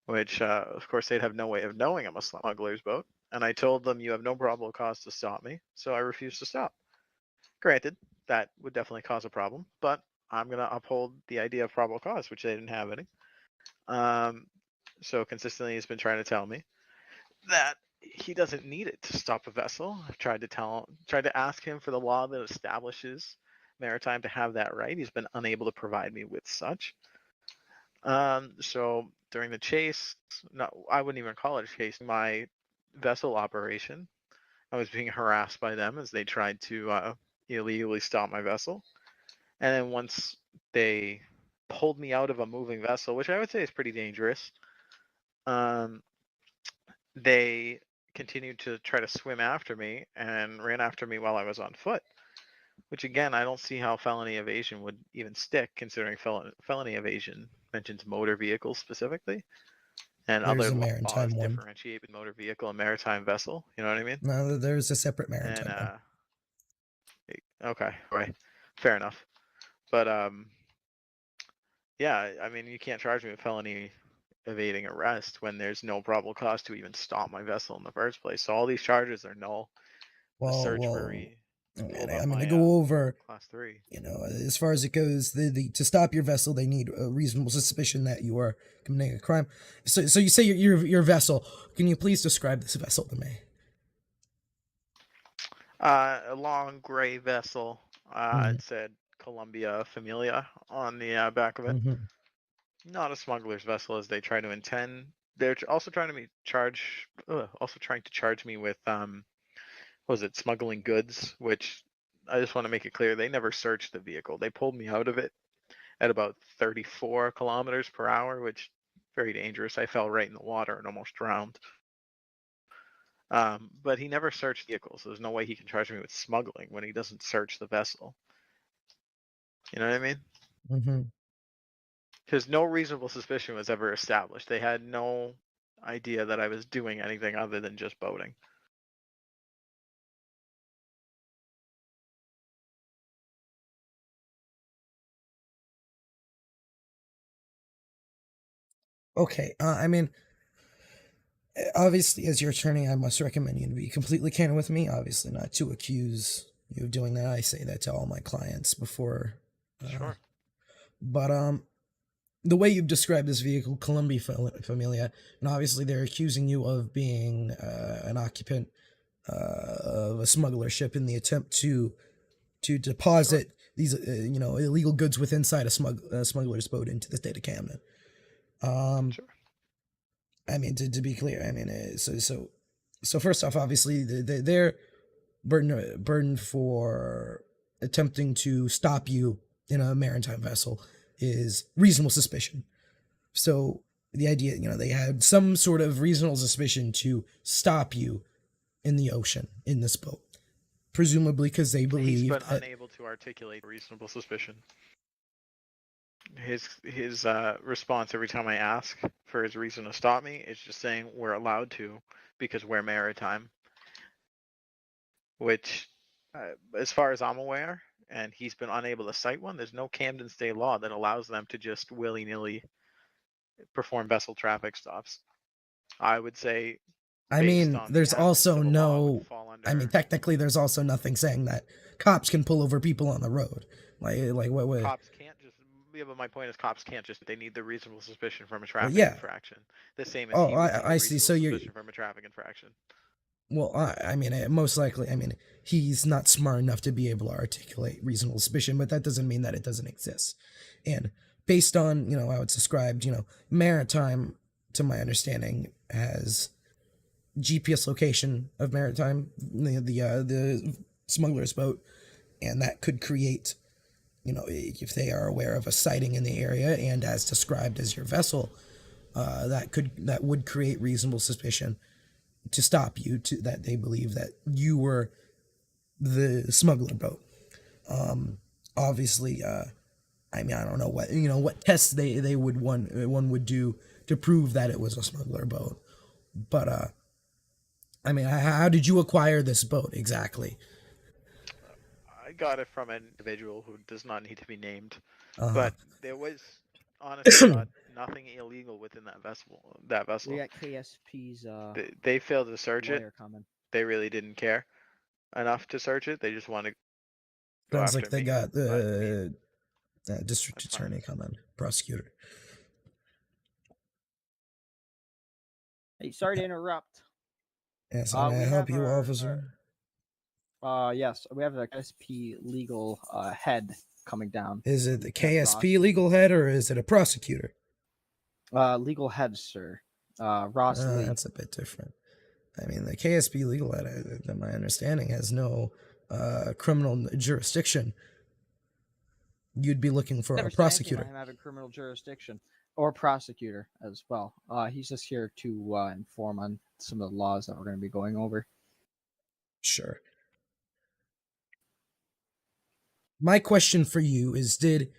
which, of course, they'd have no way of knowing I'm a smuggler's boat. And I told them, you have no probable cause to stop me, so I refused to stop. Granted, that would definitely cause a problem, but I'm going to uphold the idea of probable cause, which they didn't have any. So consistently he's been trying to tell me that he doesn't need it to stop a vessel. I've tried to ask him for the law that establishes maritime to have that right. He's been unable to provide me with such. So during the chase, I wouldn't even call it a chase, my vessel operation, I was being harassed by them as they tried to illegally stop my vessel. And then once they pulled me out of a moving vessel, which I would say is pretty dangerous, they continued to try to swim after me and ran after me while I was on foot. Which again, I don't see how felony evasion would even stick, considering felony evasion mentions motor vehicles specifically, and There's other a maritime laws one. differentiate between motor vehicle and maritime vessel. You know what I mean? No, there's a separate maritime And one. okay, right, fair enough. But yeah, I mean, you can't charge me with felony evading arrest when there's no probable cause to even stop my vessel in the first place. So all these charges are null. The search warrant. I'm going to go over, Class 3. As far as it goes, to stop your vessel, they need a reasonable suspicion that you are committing a crime. So you say your vessel. Can you please describe this vessel to me? A long gray vessel. Mhm. It said Columbia Familia on the back of it. Mhm. Not a smuggler's vessel, as they try to intend. They're also trying to charge me with smuggling goods, which I just want to make it clear they never searched the vehicle. They pulled me out of it at about 34 kilometers per hour, which very dangerous. I fell right in the water and almost drowned. But he never searched vehicles, so there's no way he can charge me with smuggling when he doesn't search the vessel. You know what I mean? Mm-hmm. Because no reasonable suspicion was ever established. They had no idea that I was doing anything other than just boating. Okay. I mean, obviously, as your attorney, I must recommend you to be completely candid with me. Obviously, not to accuse you of doing that. I say that to all my clients before. Sure. But the way you've described this vehicle, Columbia Familia, and obviously they're accusing you of being an occupant of a smuggler ship in the attempt to deposit these illegal goods with inside a smuggler's boat into the state of Camden. Sure. I mean, to be clear, I mean, so first off, obviously, their burden for attempting to stop you in a maritime vessel is reasonable suspicion. So the idea, they had some sort of reasonable suspicion to stop you in the ocean in this boat, presumably because they believe He's been that unable to articulate reasonable suspicion. his response every time I ask for his reason to stop me is just saying we're allowed to because we're maritime, which, as far as I'm aware, and he's been unable to cite one. There's no Camden state law that allows them to just willy-nilly perform vessel traffic stops. I would say, I based mean, on there's the absence also of a law, it would no. fall under. I mean, technically, there's also nothing saying that cops can pull over people on the road. Like what? Cops can't just. Yeah, but my point is, cops can't just. They need the reasonable suspicion from a Well, traffic yeah. infraction, the same as Oh, he would need I a see. reasonable So you're. suspicion from a traffic infraction. Well, I mean, most likely, I mean, he's not smart enough to be able to articulate reasonable suspicion, but that doesn't mean that it doesn't exist. And based on, how it's described, maritime, to my understanding, has GPS location of maritime, the smuggler's boat, and that could create, if they are aware of a sighting in the area and as described as your vessel, that would create reasonable suspicion to stop you, to that they believe that you were the smuggler boat. Obviously, I mean, I don't know what tests they would one would do to prove that it was a smuggler boat, but I mean, how did you acquire this boat exactly? I got it from an individual who does not need to be named, Uh-huh. but there was, honestly, God, nothing illegal within that vessel. We got KSP's. They failed to search it. lawyer coming. They really didn't care enough to search it. They just wanted to go Sounds after like they me. got the district attorney coming, prosecutor. Hey, sorry to interrupt. Yes, may I help you, officer? Yes, we have the KSP legal head coming down. Is it the KSP legal head or is it a prosecutor? Legal head, sir. Ross Lee. That's a bit different. I mean, the KSP legal head, in my understanding, has no criminal jurisdiction. You'd be looking for Never a said anything prosecutor. about him having criminal jurisdiction or prosecutor as well. He's just here to inform on some of the laws that we're going to be going over. Sure. My question for you is: Did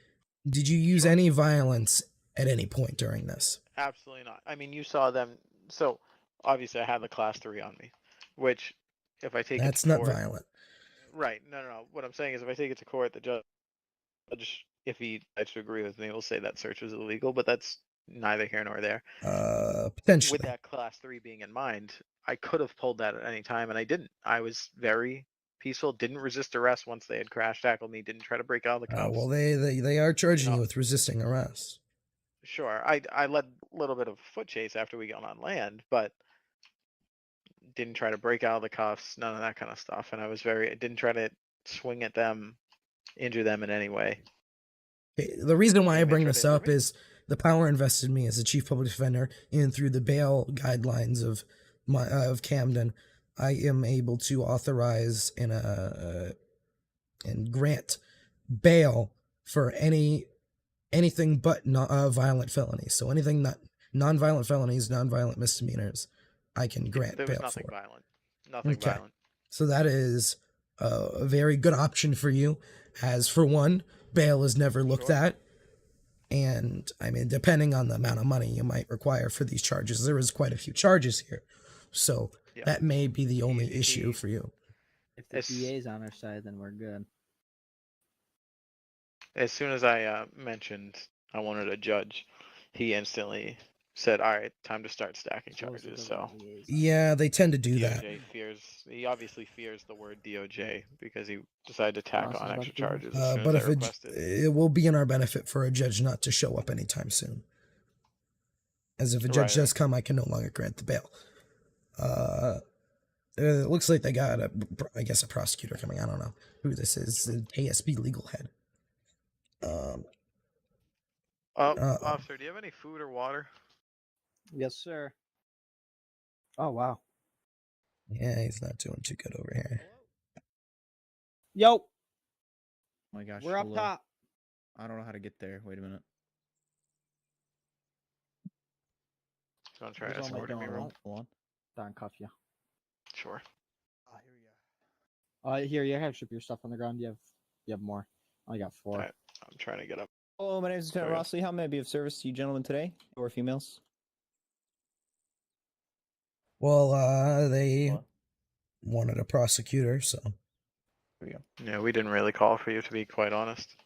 you use any violence at any point during this? Absolutely not. I mean, you saw them. So obviously, I had the class 3 on me, which, if I take That's it to not court, violent. right? No. What I'm saying is, if I take it to court, the judge, if he decides to agree with me, will say that search was illegal. But that's neither here nor there. Potentially. With that class 3 being in mind, I could have pulled that at any time, and I didn't. I was very peaceful. Didn't resist arrest once they had crash tackled me. Didn't try to break out of the cuffs. Well, they are charging you with resisting arrest. Sure, I led a little bit of foot chase after we got on land, but didn't try to break out of the cuffs. None of that kind of stuff. And I didn't try to swing at them, injure them in any way. The reason why I bring this up is the power invested in me as the chief public defender, and through the bail guidelines of Camden, I am able to authorize and grant bail for anything but violent felonies. So anything not non-violent felonies, non-violent misdemeanors, I can grant There was bail nothing for. violent. Nothing violent. So that is a very good option for you, as for one, bail is never looked at. And I mean, depending on the amount of money you might require for these charges, there is quite a few charges here. So that may be the only issue for you. If the DA's on our side, then we're good. As soon as I mentioned I wanted a judge, he instantly said, "All right, time to start stacking charges." So Yeah, they tend to do that. He obviously fears the word DOJ because he decided to tack on extra charges as soon But as if I requested. it will be in our benefit for a judge not to show up anytime soon. As if a judge does come, I can no longer grant the bail. It looks like they got a prosecutor coming. I don't know who this is. The KSB legal head. Officer, do you have any food or water? Yes, sir. Oh, wow. Yeah, he's not doing too good over here. Yo. Oh my gosh. We're up top. I don't know how to get there. Wait a minute. Don't try to escort me, room. Hold on. Don, cuff you. Sure. Here, you have your stuff on the ground. You have more. I got 4. Right. I'm trying to get up. Hello, my name is Lieutenant Sorry. Rossley. How may I be of service to you gentlemen today, or females? Well, they wanted a prosecutor, so. There we go. Yeah, we didn't really call for you, to be quite honest.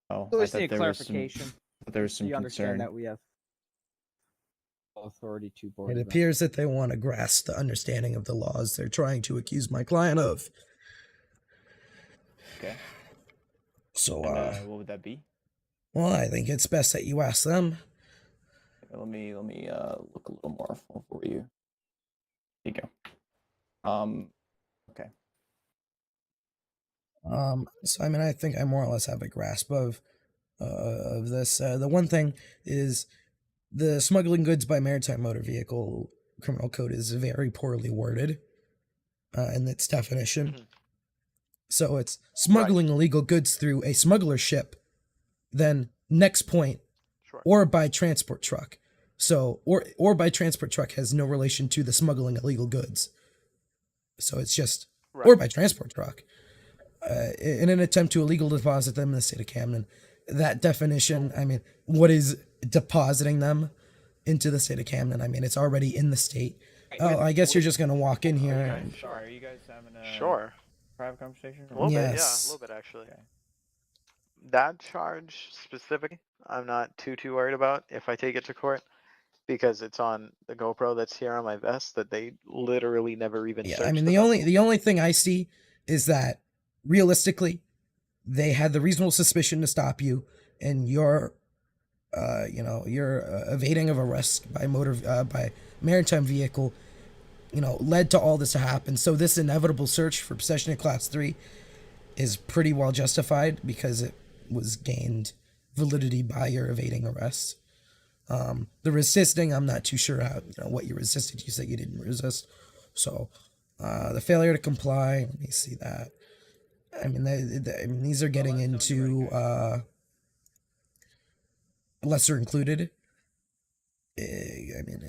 Oh, So I we just need thought a there was some. clarification. There was So some you understand concern. that we have full authority to board. It the appears that they want to grasp the understanding of the laws they're trying to accuse my client of. Okay. So, And, what would that be? well, I think it's best that you ask them. Let me look a little more for you. There you go. Okay. So I mean, I think I more or less have a grasp of this. The one thing is the smuggling goods by maritime motor vehicle criminal code is very poorly worded in its definition. So it's smuggling illegal goods through a smuggler ship, then next point, or by transport truck. So or by transport truck has no relation to the smuggling illegal goods. So it's just or by transport truck. In an attempt to illegally deposit them in the state of Camden. That definition, I mean, what is depositing them into the state of Camden? I mean, it's already in the state. Oh, I guess you're just going to walk in here. And, Sorry, are you guys having a private conversation? A little bit, yeah, a Yes. little bit actually. That charge specifically, I'm not too worried about if I take it to court, because it's on the GoPro that's here on my vest that they literally never even yeah, searched. I mean, the only thing I see is that realistically, they had the reasonable suspicion to stop you, and you're evading of arrest by by maritime vehicle, led to all this to happen. So this inevitable search for possession of Class 3 is pretty well justified because it was gained validity by your evading arrest. The resisting, I'm not too sure how, what you resisted. You said you didn't resist. So the failure to comply, let me see that. I mean, these are getting into lesser included. I mean,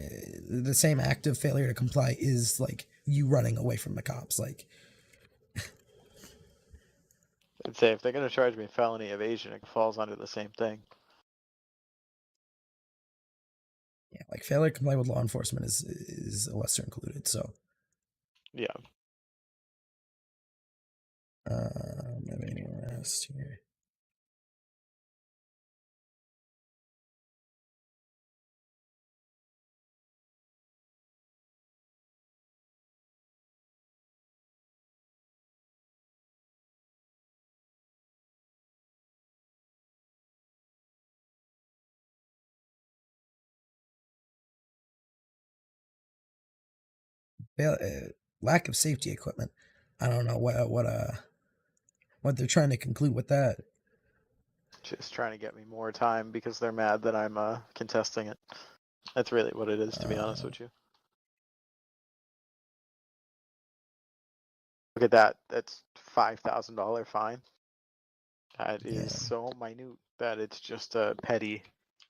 the same act of failure to comply is like you running away from the cops. Like, I'd say if they're going to charge me felony evasion, it falls under the same thing. yeah, like failure to comply with law enforcement is a lesser included. So, yeah. Evading arrest here. Lack of safety equipment. I don't know what they're trying to conclude with that. Just trying to get me more time because they're mad that I'm contesting it. That's really what it is, to be honest with you. Look at that. That's $5,000 fine. That is so minute that it's just a petty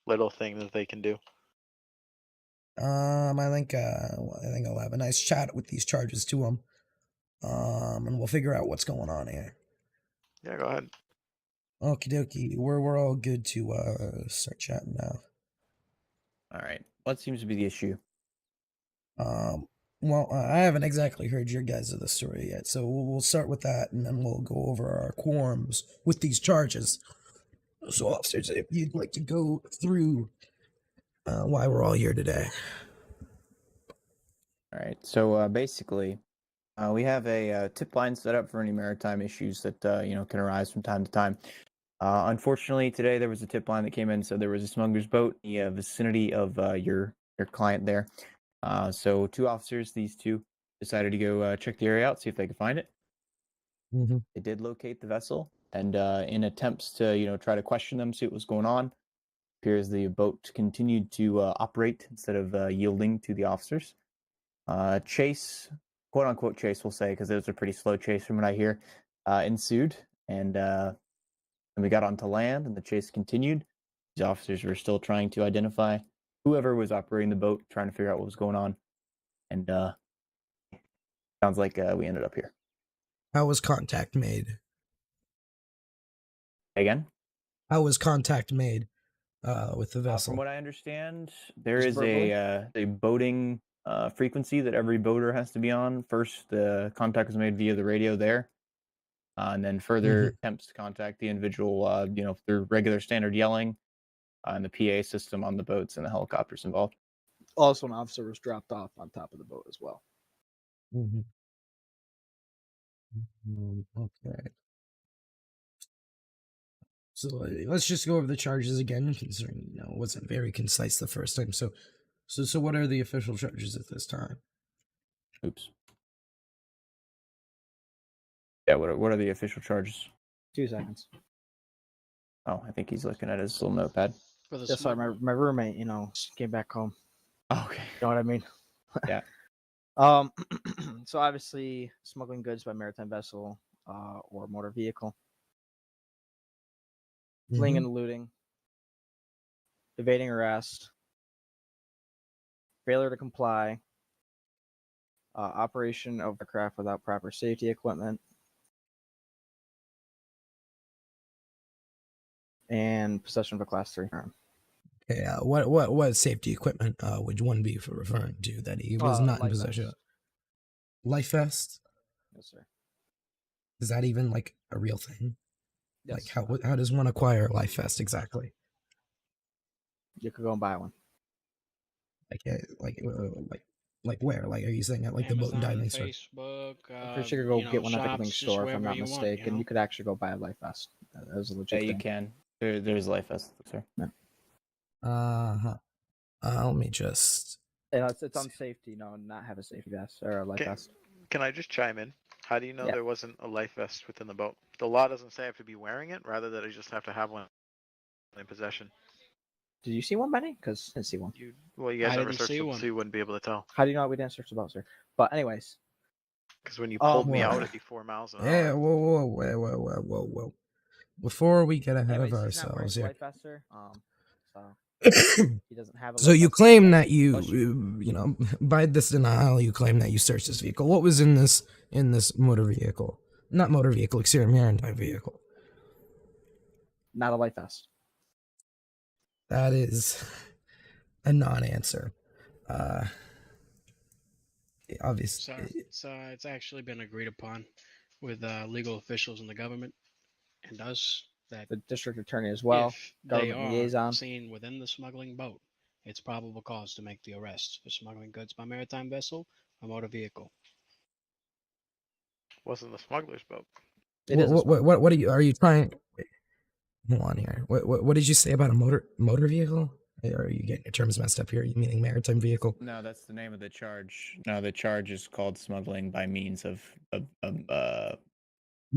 little thing that they can do. I think I'll have a nice chat with these charges to them. And we'll figure out what's going on here. Yeah, go ahead. Okie dokie. We're all good to start chatting now. All right. What seems to be the issue? Well, I haven't exactly heard your guys of the story yet, so we'll start with that, and then we'll go over our quorums with these charges. So, officers, if you'd like to go through why we're all here today. All right. So basically, we have a tip line set up for any maritime issues that can arise from time to time. Unfortunately, today there was a tip line that came in, so there was a smuggler's boat in the vicinity of your client there. So two officers, these two, decided to go check the area out, see if they could find it. Mm-hmm. They did locate the vessel, and in attempts to try to question them, see what was going on, appears the boat continued to operate instead of yielding to the officers. Chase, quote unquote chase, we'll say, because it was a pretty slow chase from what I hear, ensued, and we got onto land, and the chase continued. These officers were still trying to identify whoever was operating the boat, trying to figure out what was going on, and sounds like we ended up here. How was contact made? Again? How was contact made with the vessel? From what I understand, there Just is verbally? a boating frequency that every boater has to be on. First, the contact was made via the radio there, and then further attempts to contact the individual, through regular standard yelling, and the PA system on the boats and the helicopters involved. Also, an officer was dropped off on top of the boat as well. Okay. So let's just go over the charges again, considering it wasn't very concise the first time. So what are the official charges at this time? Oops. Yeah, what are the official charges? 2 seconds. Oh, I think he's looking at his little notepad. For the That's why my roommate, came back home. Okay. You know what I mean? Yeah. So obviously, smuggling goods by maritime vessel or motor vehicle, fleeing and looting, evading arrest, failure to comply, operation of the craft without proper safety equipment, and possession of a Class 3 firearm. Okay, what safety equipment would one be referring to that he was not in Life possession vest. of? Life vest? Yes, sir. Is that even like a real thing? Yes. Like how does one acquire a life vest exactly? You could go and buy one. Like where? Like, are you saying at like the boat and diving store? Facebook. I'm pretty sure you could go get one at the shops, convenience just store, if I'm wherever not you want, mistaken. You could actually go buy a life vest. That was a legit Yeah, you thing. can. There's life vests, sir. Yeah. Let me just. Yeah, it's on safety. No, not have a safety vest or a life vest. Can I just chime in? How do you know Yeah. there wasn't a life vest within the boat? The law doesn't say I have to be wearing it, rather that I just have to have one in possession. Did you see one, Benny? Because I didn't see one. You guys I never didn't searched see them, one. so you wouldn't be able to tell. How do you know we didn't search the boat, sir? But anyways. Because when you pulled me Whoa. out, it'd be 4 miles an hour. Yeah, whoa. Before we get ahead Anyways, of he's not wearing ourselves the here. life vest, sir. He doesn't have a So life you vest. claim that by this denial, you claim that you searched this vehicle. What was in this motor vehicle? Not motor vehicle, exterior maritime vehicle. Not a life vest. That is a non-answer. Obviously. So it's actually been agreed upon with legal officials in the government and us that the district attorney as well, if they government are liaison. seen within the smuggling boat, it's probable cause to make the arrest for smuggling goods by maritime vessel or motor vehicle. Wasn't the smuggler's boat. What are you trying? Wait, hold on here. What did you say about a motor vehicle? Or are you getting your terms messed up here? You meaning maritime vehicle? No, that's the name of the charge. No, the charge is called smuggling by means of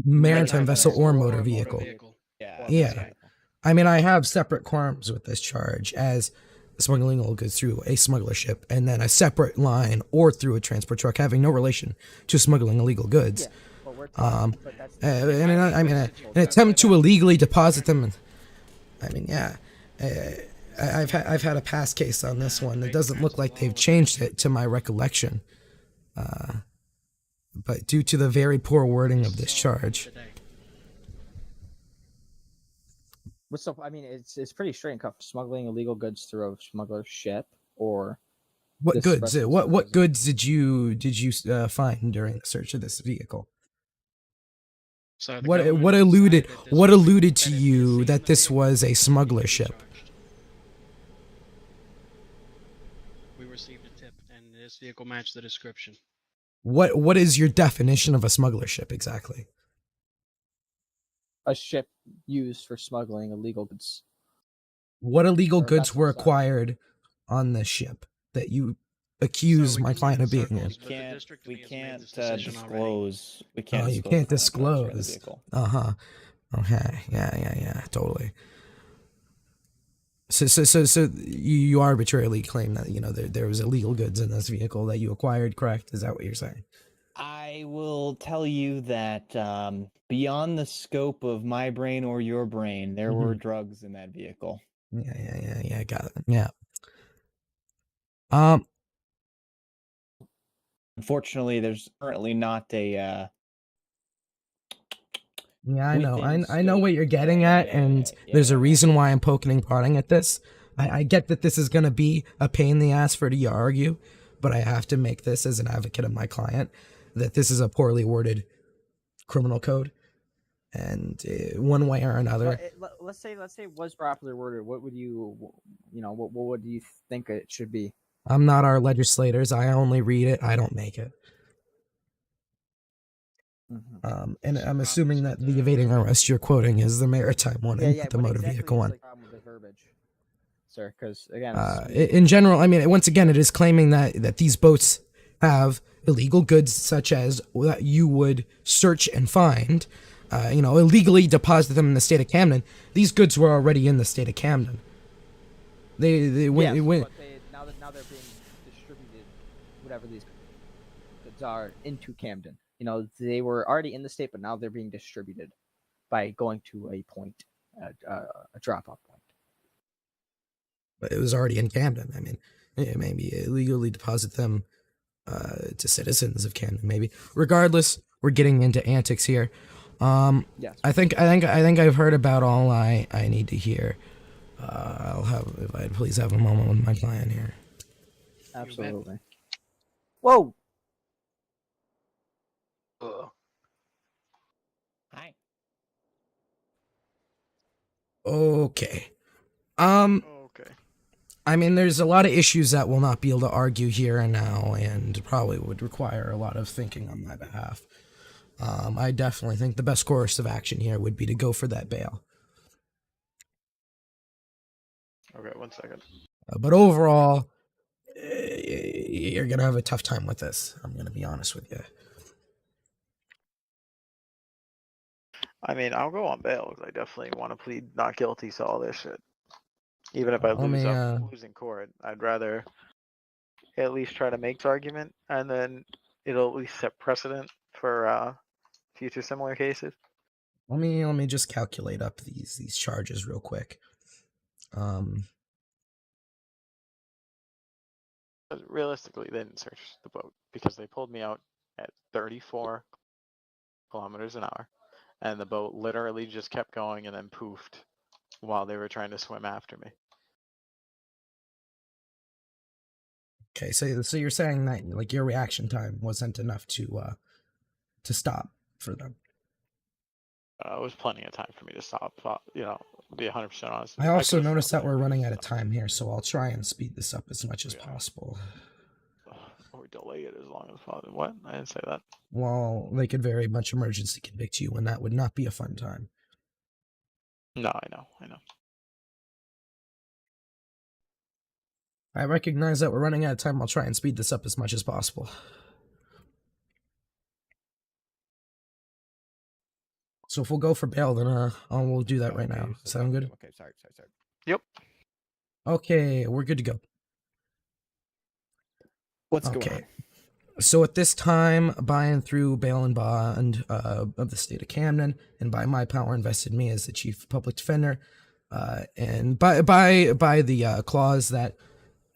maritime vessel or motor vehicle. Yeah. I mean, I have separate qualms with this charge as smuggling illegal goods through a smuggler ship, and then a separate line or through a transport truck having no relation to smuggling illegal goods. An attempt to illegally deposit them. I mean, yeah. I've had a past case on this one. It doesn't look like they've changed it to my recollection. But due to the very poor wording of this charge. I mean, it's pretty straight and cut. Smuggling illegal goods through a smuggler ship, or what goods? What goods did you find during the search of this vehicle? So what alluded to you that this was a smuggler ship? We received a tip, and this vehicle matched the description. What is your definition of a smuggler ship exactly? A ship used for smuggling illegal goods. What illegal goods were acquired on this ship that you accuse my client of being in? We can't disclose. We can't. Oh, you can't disclose. Okay. Yeah. Totally. So you arbitrarily claim that there was illegal goods in this vehicle that you acquired, correct? Is that what you're saying? I will tell you that beyond the scope of my brain or your brain, there were drugs in that vehicle. Yeah. Got it. Yeah. Unfortunately, there's currently not a Yeah, I know. within I know scope. what you're getting at, and there's a reason why I'm poking and prodding at this. I get that this is going to be a pain in the ass for you to argue, but I have to make this as an advocate of my client that this is a poorly worded criminal code, and one way or another. Let's say it was properly worded. What would what would you think it should be? I'm not our legislators. I only read it. I don't make it. And I'm assuming that the evading arrest you're quoting is the maritime one and not the motor vehicle one. With the verbiage, sir, because again, In general, I mean, once again, it is claiming that these boats have illegal goods such as that you would search and find, illegally deposit them in the state of Camden. These goods were already in the state of Camden. They went. Now they're being distributed, whatever these goods are, into Camden. They were already in the state, but now they're being distributed by going to a point, a drop-off point. But it was already in Camden. I mean, maybe illegally deposit them to citizens of Camden. Maybe. Regardless, we're getting into antics here. Yes. I think I've heard about all I need to hear. If I'd please have a moment with my client here. Absolutely. Whoa. Hi. Okay. Okay. I mean, there's a lot of issues that we'll not be able to argue here and now, and probably would require a lot of thinking on my behalf. I definitely think the best course of action here would be to go for that bail. Okay, 1 second. But overall, you're gonna have a tough time with this. I'm gonna be honest with you. I mean, I'll go on bail because I definitely want to plead not guilty to all this shit. Even if I lose in court, I'd rather at least try to make the argument, and then it'll at least set precedent for future similar cases. Let me just calculate up these charges real quick. Realistically, they didn't search the boat because they pulled me out at 34 kilometers an hour, and the boat literally just kept going and then poofed while they were trying to swim after me. Okay, so you're saying that like your reaction time wasn't enough to stop for them. It was plenty of time for me to stop. Be 100% honest. I also noticed that we're running out of time here, so I'll try and speed this up as much as possible. Or delay it as long as possible. What? I didn't say that. Well, they could very much emergency convict you, and that would not be a fun time. No, I know. I recognize that we're running out of time. I'll try and speed this up as much as possible. So if we'll go for bail, then we'll do that right now. Sound good? Okay, sorry. Yep. Okay, we're good to go. What's going on? So at this time, by and through bail and bond of the state of Camden, and by my power invested in me as the chief public defender, and by the clause that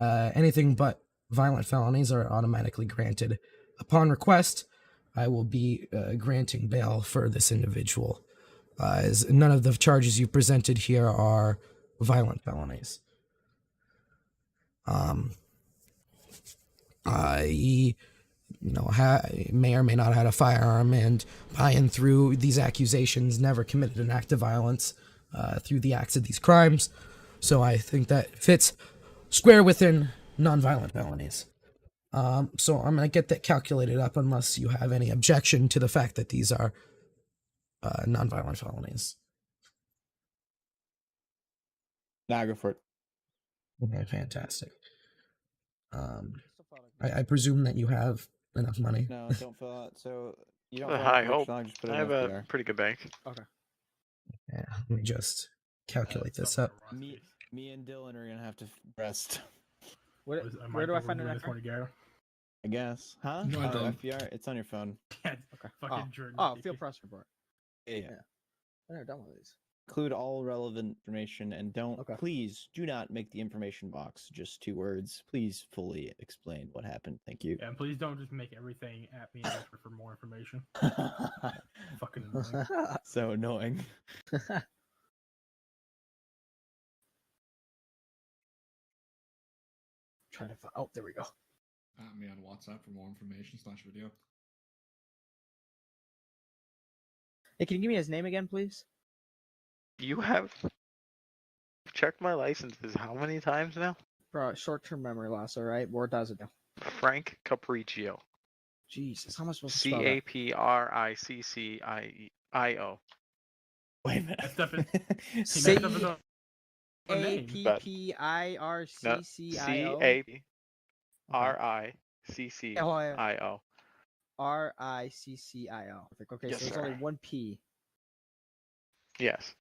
anything but violent felonies are automatically granted upon request, I will be granting bail for this individual, as none of the charges you presented here are violent felonies. He, may or may not have had a firearm, and by and through these accusations, never committed an act of violence through the acts of these crimes. So I think that fits square within nonviolent felonies. So I'm going to get that calculated up unless you have any objection to the fact that these are nonviolent felonies. Nah, go for it. Okay, fantastic. I presume that you have enough money. No, don't fill out. So you don't. I hope. Just put it I have a pretty good bank. Okay. Yeah, let me just calculate this up. Me and Dylan are gonna have to rest. Where do I find an want to go? I guess. Huh? No, I don't. FBR. It's on your phone. Okay. Fucking Field press report. Yeah. I've never done one of these. include all relevant information and don't Okay. please do not make the information box just 2 words. Please fully explain what happened. Thank you. Yeah, and please don't just make everything at me and ask for more information. Fucking annoying. So annoying. Trying to find. Oh, there we go. At me on WhatsApp for more information / video. Hey, can you give me his name again, please? You have checked my licenses how many times now? Bro, short-term memory loss. All right, what does it do? Frank Capriccio. Jesus, how am I supposed to spell that? Capriccio. Wait a minute. Messed up his C own name. A-P-P-I-R-C-C-I-O. Capriccio. R-I-C-C-I-O. Okay, Yes, so there's sir. only one P. Yes.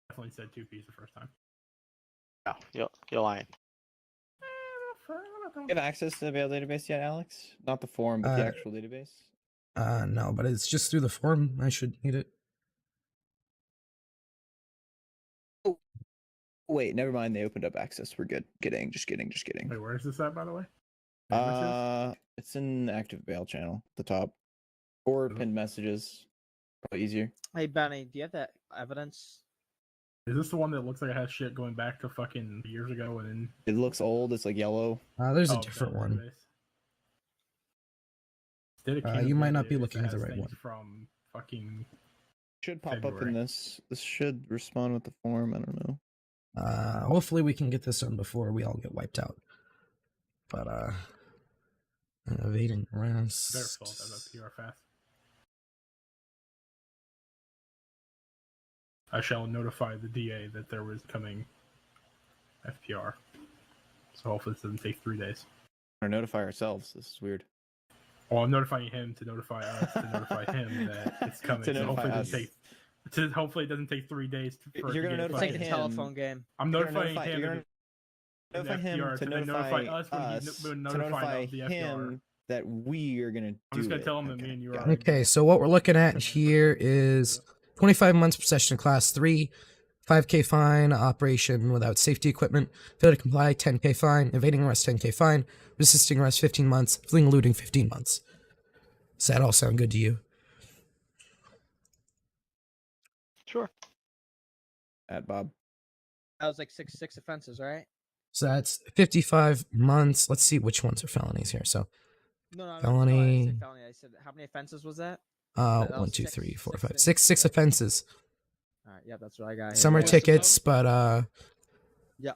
Definitely said 2 P's the first time. No, you're lying. You have access to the Veil database yet, Alex? Not the forum, but the actual database? No, but it's just through the forum. I should need it. Wait, never mind. They opened up access. We're good. Just kidding. Wait, where is this at, by the way? It's in the active bail channel at the top. Or pinned messages. Probably easier. Hey, Benny, do you have that evidence? Is this the one that looks like it has shit going back to fucking years ago and then... It looks old. It's like yellow. There's a different one. You might not be looking at the right one. From fucking should pop February. up in this. This should respond with the form. I don't know. Hopefully we can get this done before we all get wiped out. But evading arrest. Better fill out that PR fast. I shall notify the DA that there was coming FPR. So hopefully this doesn't take 3 days. Or notify ourselves. This is weird. Well, I'm notifying him to notify us to notify him that it's coming. To so notify hopefully it doesn't take 3 days. You're gonna notify him. It's like a telephone game. I'm notifying him. You're gonna notify him to notify us to notify him that we are gonna do it. I'm just gonna tell him that me and you are. Okay, so what we're looking at here is 25 months possession of class 3, 5K fine, operation without safety equipment, failure to comply, 10K fine, evading arrest, 10K fine, resisting arrest, 15 months, fleeing and looting, 15 months. Does that all sound good to you? Sure. At Bob. That was like six offenses, right? So that's 55 months. Let's see which ones are felonies here. So No, felony. I didn't say felony. I said how many offenses was that? That 1, was 2, six- 3, 4, six 5, things. 6 offenses. All right, yeah, that's what I got. Some are here. tickets, but Yeah.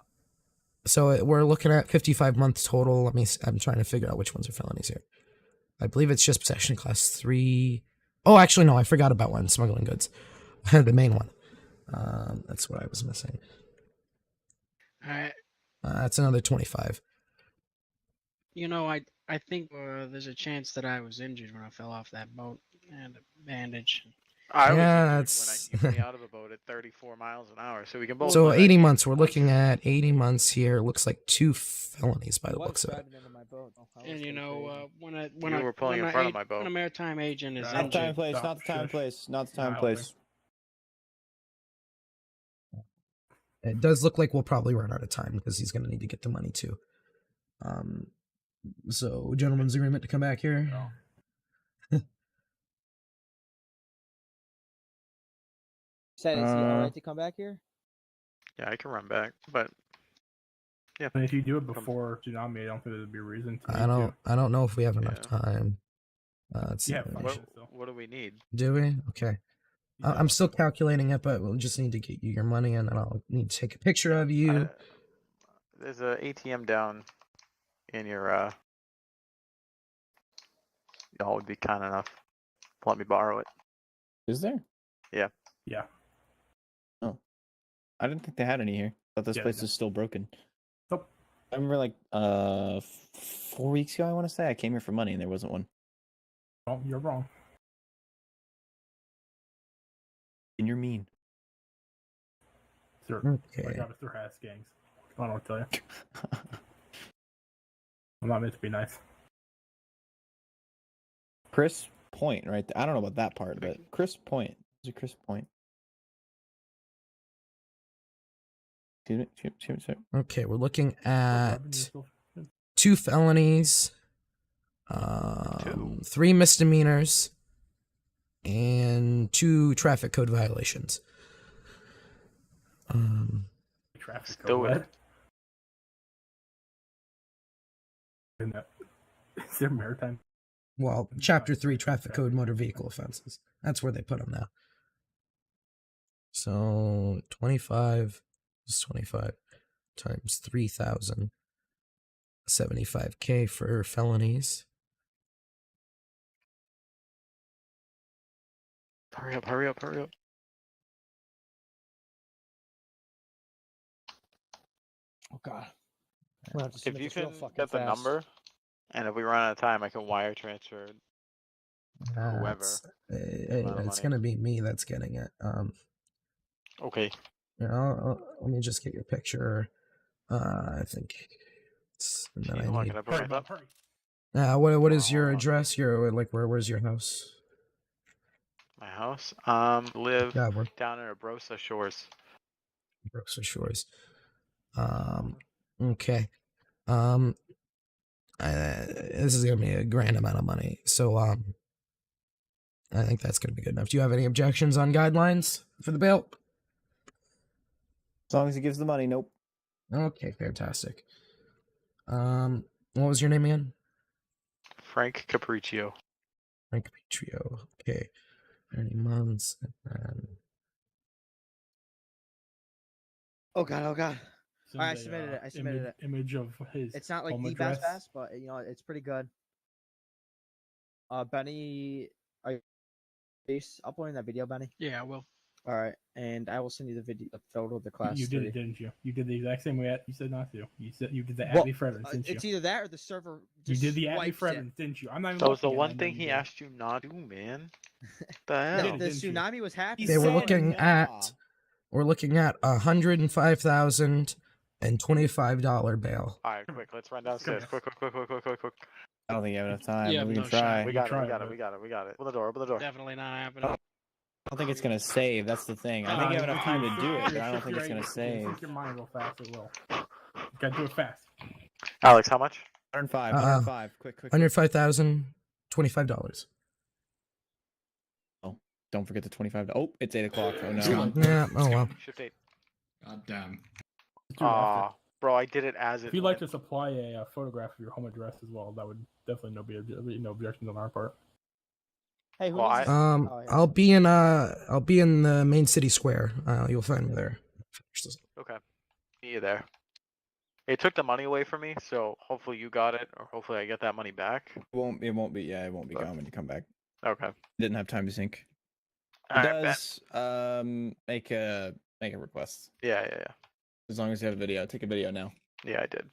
so we're looking at 55 months total. I'm trying to figure out which ones are felonies here. I believe it's just possession class 3. Oh, actually, no, I forgot about one. Smuggling goods. The main one. That's what I was missing. That's another 25. You know, I think there's a chance that I was injured when I fell off that boat and a bandage. I was Yeah, injured when you me out of a boat at 34 miles an hour, so we can both. So look 80 like- months. We're looking at 80 months here. Looks like 2 felonies by the looks of it. And you know, when You were pulling in front of my boat. When a maritime agent is Not the time injured, and place. Not the time and place. Not the time and place. It does look like we'll probably run out of time because he's going to need to get the money too. So gentleman's agreement to come back here. Said, is he alright to come back here? Yeah, I can run back, but yeah. And if you do it before tsunami, I don't think there'd be a reason to. I don't know if we have enough time. Let's see. What do we need? Do we? Okay. I'm still calculating it, but we'll just need to get you your money, and then I'll need to take a picture of you. There's a ATM down in your. Y'all would be kind enough to let me borrow it. Is there? Yeah. Yeah. Oh, I didn't think they had any here. Thought this place is still broken. Nope. I remember like 4 weeks ago. I want to say I came here for money and there wasn't one. Oh, you're wrong. And you're mean. Sir, Okay. my job is through Hass gangs. I don't know what to tell you. I'm not meant to be nice. Chris Point, right? I don't know about that part, but Chris Point. Is it Chris Point? Excuse me. Okay, we're looking at 2 felonies, 3 misdemeanors, and 2 traffic code violations. Traffic Do code. it. What? Is there maritime? Well, Chapter 3 traffic code motor vehicle offenses. That's where they put them now. So 25 is 25 times 3,000. 75K for felonies. Hurry up, hurry up, hurry up. Oh God. If you can get the number, and if we run out of time, I can wire transfer whoever. It's gonna be me that's getting it. Okay. Let me just get your picture. I think. And then Jeez, I hold on, need. can I put my thumb? What is your address? Where's your house? My house? Live Yeah, we're down in Abrosa Shores. Brooks Shores. Okay. This is gonna be a grand amount of money. So I think that's gonna be good enough. Do you have any objections on guidelines for the bail? As long as he gives the money, nope. Okay, fantastic. What was your name again? Frank Capriccio. Frank Capriccio. Okay. 30 months and then Oh God. Oh God. Send All right, I a, submitted it. I submitted it. Image of his. It's not like home the address. best, but you know it's pretty good. Benny, are you uploading that video, Benny? Yeah, I will. All right, and I will send you the video, the photo of the class. You did 3. it, didn't you? You did the exact same way you said not to. You said you did the Well, Abby for evidence, didn't you? It's either that or the server. You Just did the Abby swipes for it. evidence, didn't you? I'm not even. That was the looking at it, one I know thing you he did. asked you not to do, man. The hell? The tsunami was happening. we're looking at $105,025 bail. All right, quick. Let's run downstairs. Quick. I don't think you have enough time. You have we can no try. shot. We got it. Open the door. Definitely not happening. I don't think it's gonna save. That's the thing. I think you have enough time to do it, but I don't think it's gonna save. Think your mind real fast. It will. You gotta do it fast. Alex, how much? 105. 105. Quick. $105,025. Oh, don't forget the 25. Oh, it's 8 o'clock. Oh no. Yeah. Oh well. Shift 8. God damn. Bro, I did it as it. If you'd like to supply a photograph of your home address as well, that would definitely no objections on our part. Hey, who Well, needs I'll be in the main city square. You'll find me there. Okay. See you there. It took the money away from me, so hopefully you got it, or hopefully I get that money back. It won't be gone when you come back. Okay. Didn't have time to sync. It All right, does make a request. Yeah. As long as you have a video. Take a video now. Yeah, I did.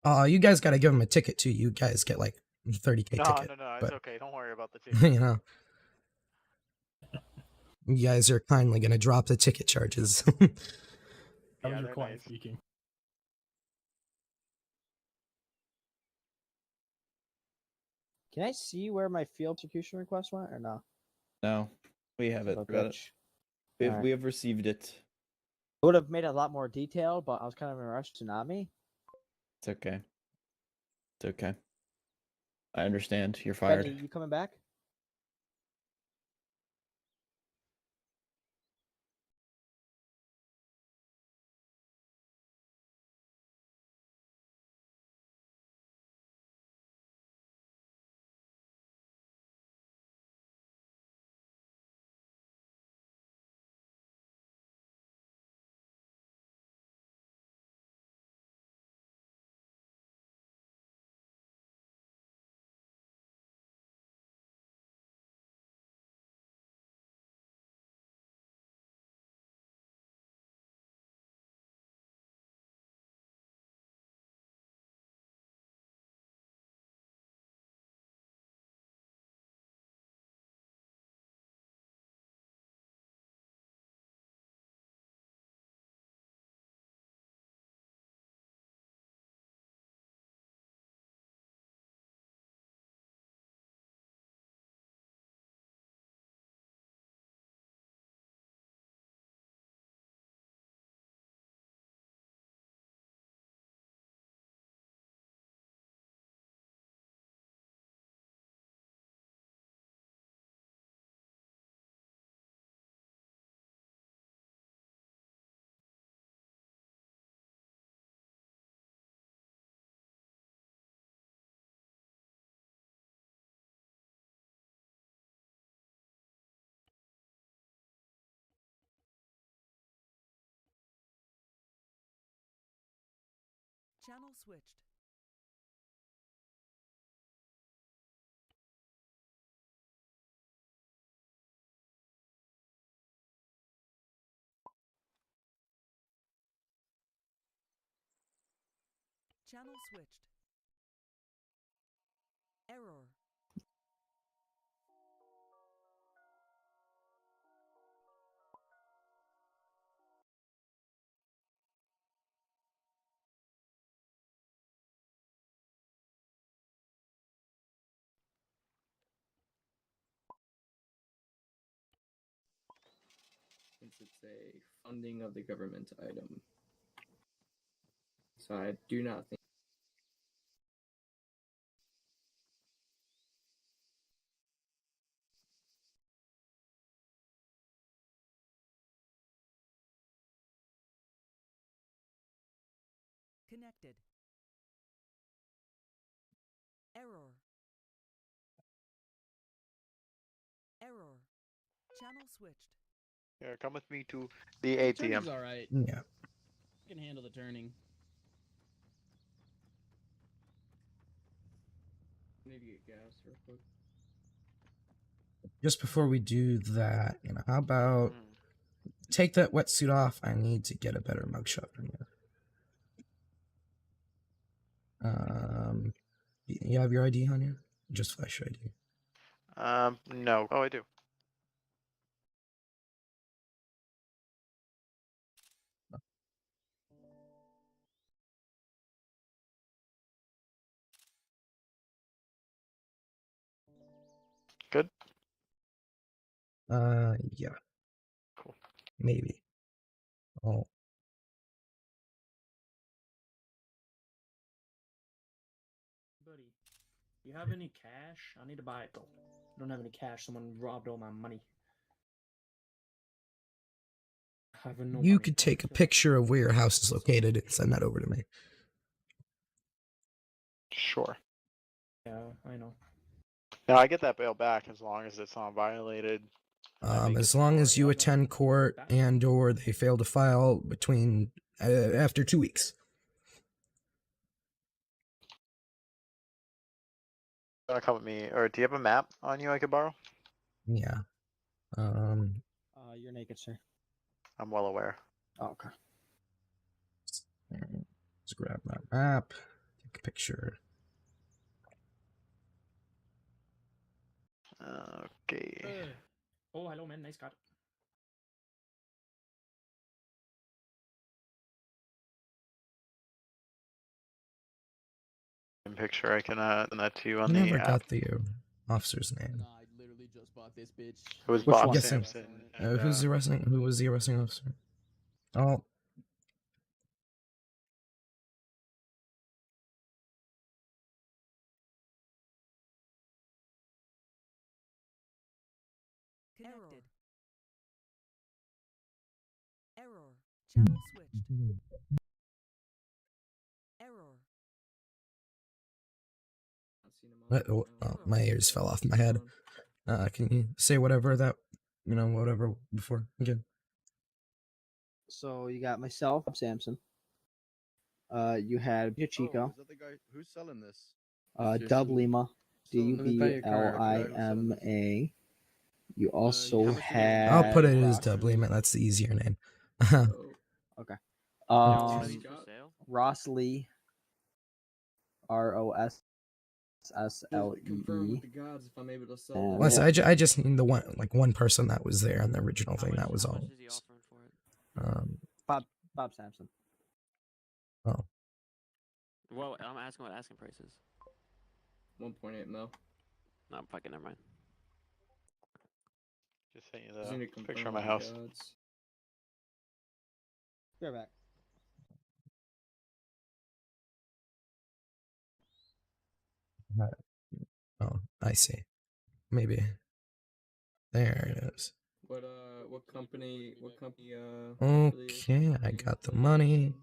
Okay. You guys got to give him a ticket too. You guys get like 30K ticket. No, it's but, okay. Don't worry about the ticket. you know, you guys are kindly gonna drop the ticket charges. That was Yeah, your they're client nice. speaking. Can I see where my field execution request went or no? No, we have it. Oh, We got it. glitch. We have, Alright. we have received it. I would have made it a lot more detailed, but I was kind of in a rush. Tsunami. It's okay. It's okay. I understand. You're fired. Benny, you coming back? Channel switched. Channel switched. Error. Since it's a funding of the government item. So I do not think. Connected. Error. Error. Channel switched. Here, come with me to the The ATM. turning's alright. Yeah. I can handle the turning. Need to get gas real quick. Just before we do that, how about take that wetsuit off? I need to get a better mugshot from you. You have your ID on you? Just flash your ID. No. Oh, I do. Good. Yeah. Cool. Maybe. Oh. Buddy, you have any cash? I need to buy it though. I don't have any cash. Someone robbed all my money. I have no You money. could take a picture of where your house is located and send that over to me. Sure. Yeah, I know. Now I get that bail back as long as it's not violated. As long as you attend court and or they fail to file between after 2 weeks. You wanna come with me, or do you have a map on you I could borrow? Yeah. You're naked, sir. I'm well aware. Oh, okay. Let's grab my map. Take a picture. Okay. Oh, hello, man. Nice cut. Picture I can send that to you I on the never app. got the officer's name. I literally just bought this bitch. It was Which Bob one? Sampson. Who's the arresting? Who was the arresting officer? Oh. Connected. Error. Channel switched. Error. My ears fell off my head. Can you say whatever that, whatever before again? So you got myself, Samson. You had Chico. Is that the guy who's selling this? Dub Lima. Let me buy your car. Dublima. You also had. I'll put it as Dub Lima. That's the easier name. Okay. Yeah. Ross Lee. ROSSLEE. Confirm with the gods if I'm able to sell. Well, so I just need the one person that was there on the original thing. That was all. Bob Sampson. Oh. Well, I'm asking what asking price is. 1.8 mil. No, fucking never mind. Just sent you Just need to the confirm picture of my with the house. gods. Be right back. Oh, I see. Maybe. There it is. What company? Okay, I got the money.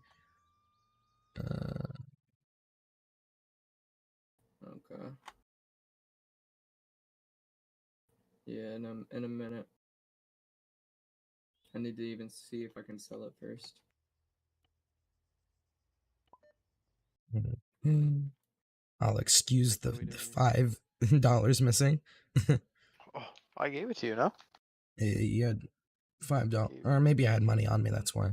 Okay. Yeah, in a minute. I need to even see if I can sell it first. I'll excuse the $5 missing. Oh, I gave it to you, no? You had $5, or maybe I had money on me. That's why.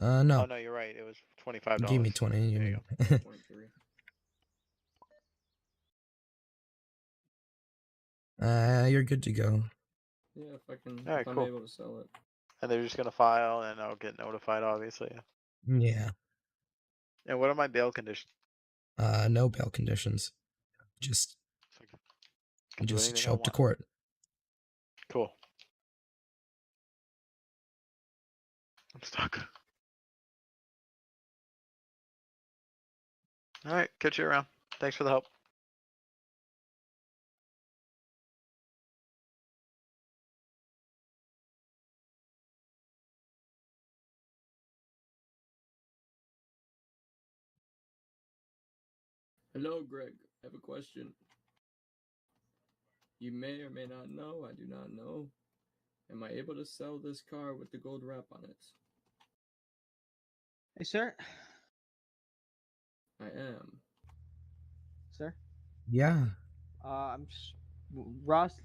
No. Oh no, you're right. It was $25. You gave me 20. There you go. 23. You're good to go. Yeah, if I can, All right, if I'm cool. able to sell it. And they're just gonna file, and I'll get notified, obviously. Yeah. And what are my bail conditions? No bail conditions. Just Can do just anything show I up to want. court. Cool. I'm stuck. All right, catch you around. Thanks for the help. Hello, Greg. I have a question. You may or may not know, I do not know. Am I able to sell this car with the gold wrap on it? Hey, sir. I am. Sir. Yeah. I'm just Ross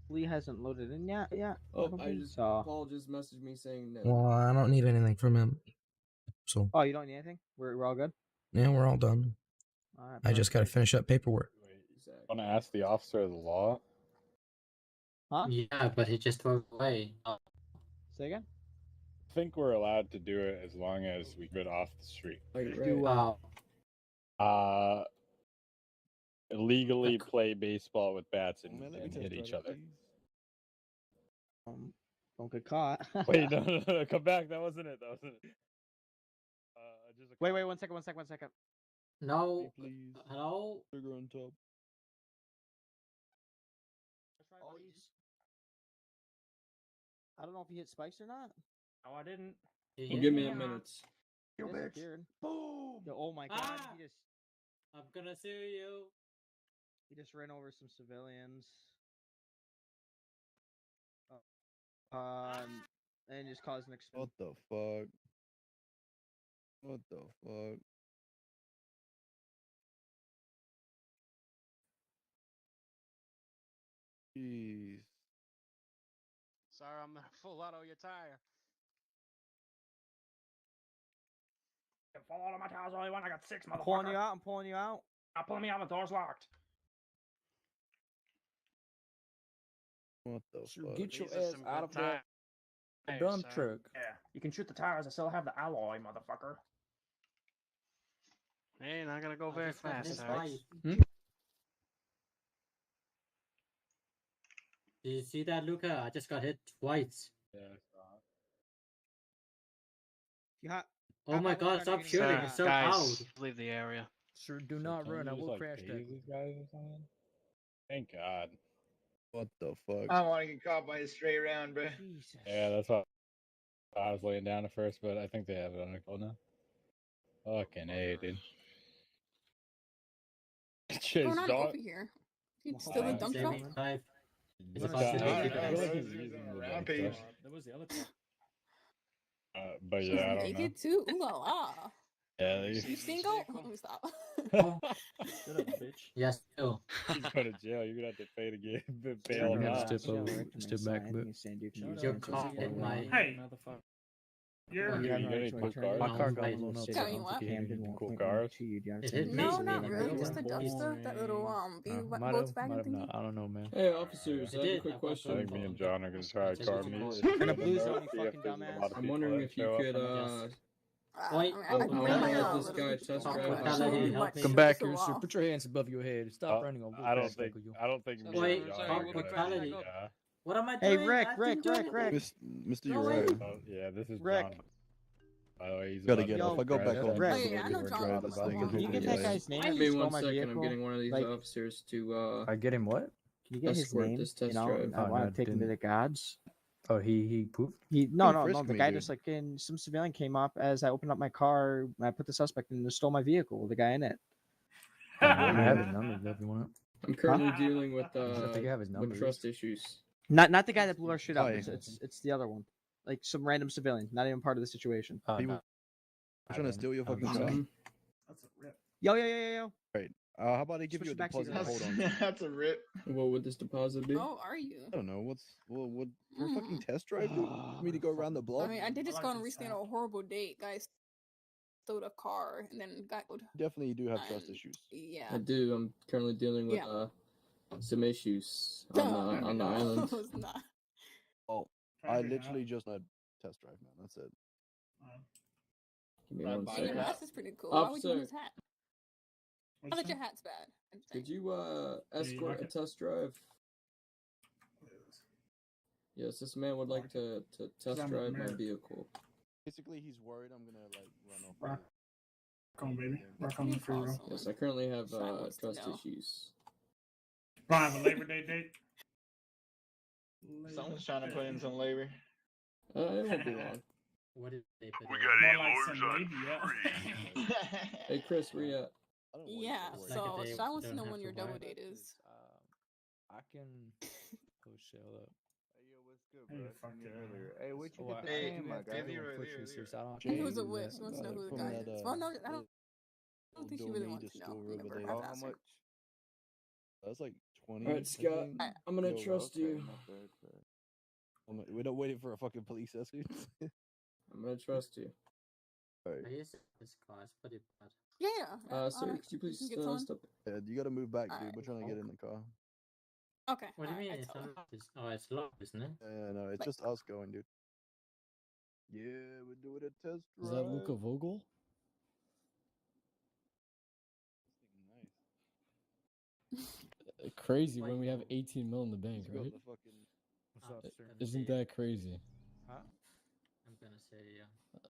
Lee hasn't loaded in yet. Yeah. Oh, Paul just messaged me saying that. Well, I don't need anything from him. So Oh, you don't need anything? We're all good? yeah, we're all done. All right, I just got to finish up paperwork. Want to ask the officer of the law? Huh? Yeah, but he just drove away. Say again? I think we're allowed to do it as long as we get off the street. Do Illegally play baseball with bats and hit each other. Don't get caught. Wait, no, come back. That wasn't it. Wait, one second. No. Please. Hello? Trigger on top. I don't know if he hit spikes or not. No, I didn't. Well, give me a minute. He disappeared. Boom! Yo, oh my god, he just I'm gonna sue you. He just ran over some civilians. And just caused an explosion. What the fuck? What the fuck? Jeez. Sorry, I'm gonna full out of your tire. Fall out of my tires, only one. I got 6, motherfucker. I'm pulling you out. Not pulling me out. The door's locked. What the fuck? Get your ass out of the dump truck. Yeah, you can shoot the tires. I still have the alloy, motherfucker. Hey, not gonna go very fast. Did you see that, Luca? I just got hit twice. Yeah, Oh my god, stop shooting. It's so guys, loud. leave the area. Sir, do not run. I will crash that. These guys or something? Thank God. What the fuck? I don't want to get caught by a stray round, bro. Jesus. Yeah, that's what I was laying down at first, but I think they have it under control now. Fucking A, dude. What's going on over here? You still in dump truck? I feel like he's using the rampage. That was the other truck. But She's yeah, I don't know. naked too? Ooh la la. Yeah, You single? Let me stop. Shut up, bitch. Yes, still. He's going to jail. You're gonna have to pay to get bail him out. Step back, but You're caught in my... Hey, You got any cool cars? my car got blown up. Tell me what? Cool cars? It hit me. No, not really. Just a duster. That little Volkswagen thingy. I don't know, man. Hey, officers, I have a quick I question. think me and John are gonna try a car meet. In a blue zone, you fucking dumbass. I'm wondering if you could, Wait, I can bring my have this guy test drive. Come back here, sir. Put your hands above your head. Stop running over. I don't think me Wait, and John talk are brutality. gonna, What am I Hey, doing? Rick, I Rick, didn't do Rick, Rick. anything. Mr. No Uriah. way. Yeah, this is Rick. John. By the way, he's Gotta about get to off. I go back home. Rick. Oh, yeah, I know John. Can you get that guy's name? Give and me stole 1 my second. I'm vehicle? getting one of these Like, officers to I get him what? Can you get his escort name? this test You know, drive. I want to take him to the gods. Oh, he pooped. No. frisked The me, guy dude. just like some civilian came up as I opened up my car. And I put the suspect in and stole my vehicle with the guy in it. I have his number if you want. I'm currently dealing with I think I have his number. with trust issues. Not the guy that blew our shit up. Hi. It's the other one. Like some random civilian, not even part of the situation. He was trying to steal your fucking car. That's a rip. Yo. Right. How about I give Switch you a it back to you deposit to guys. hold on to? That's a rip. What would this deposit be? Oh, are you? I don't know. What for a fucking test drive, dude? For me to go around the block? I mean, I did just go on recently on a horrible date. Guys stole a car and then got. Definitely do have trust issues. Yeah. I do. I'm currently dealing with Yeah. some issues on the island. No, it's not. Oh, I literally just had test drive, man. That's it. Give me Right one by Your second. mask is pretty cool. Why would you want Officer, his hat? I thought your hat's bad. could you escort a test drive? Yes, this man would like to test drive my vehicle. Basically, he's worried I'm gonna like run off. Rock on, baby. Rock on the free roll. Yes, I currently have trust issues. Do I have a Labor Day date? Someone's trying to put in some labor. It won't be long. What did they put We in? got More like some labia. Hey, Chris, where you at? Yeah, so I want to know when your double date is. I can. Oh shit! Hold up. Hey, yo, what's good, Hey, bro? fuck Seen you yeah. earlier. Hey, what you Well, get the hey, name, my guy? Jay-Z right Foot there, tracers. there. I don't. He was a do witch. that. She wants to know who the From guy that, is. Well, no, I don't think she really donate wants to know. store over Remember, there. I've How asked her. much? That's like 20. All right, Scott. I think. I'm gonna Yo, trust you. We're not waiting for a fucking police escort. I'm gonna trust you. Alright. I used this car. It's pretty bad. Yeah. Sir, alright. could you please can get someone. step? Yeah, you gotta move back, dude. Alright. We're trying to get in the car. Okay. What do you mean? alright, It's I tell her. unlocked. Oh, it's locked, isn't it? Yeah, no, it's Wait. just us going, dude. Yeah, we're doing a test Is drive. that Luca Vogel? Crazy when we have 18 mil in the bank, He's got right? the fucking. What's up, sir? Isn't that crazy? Huh? I'm gonna say yeah.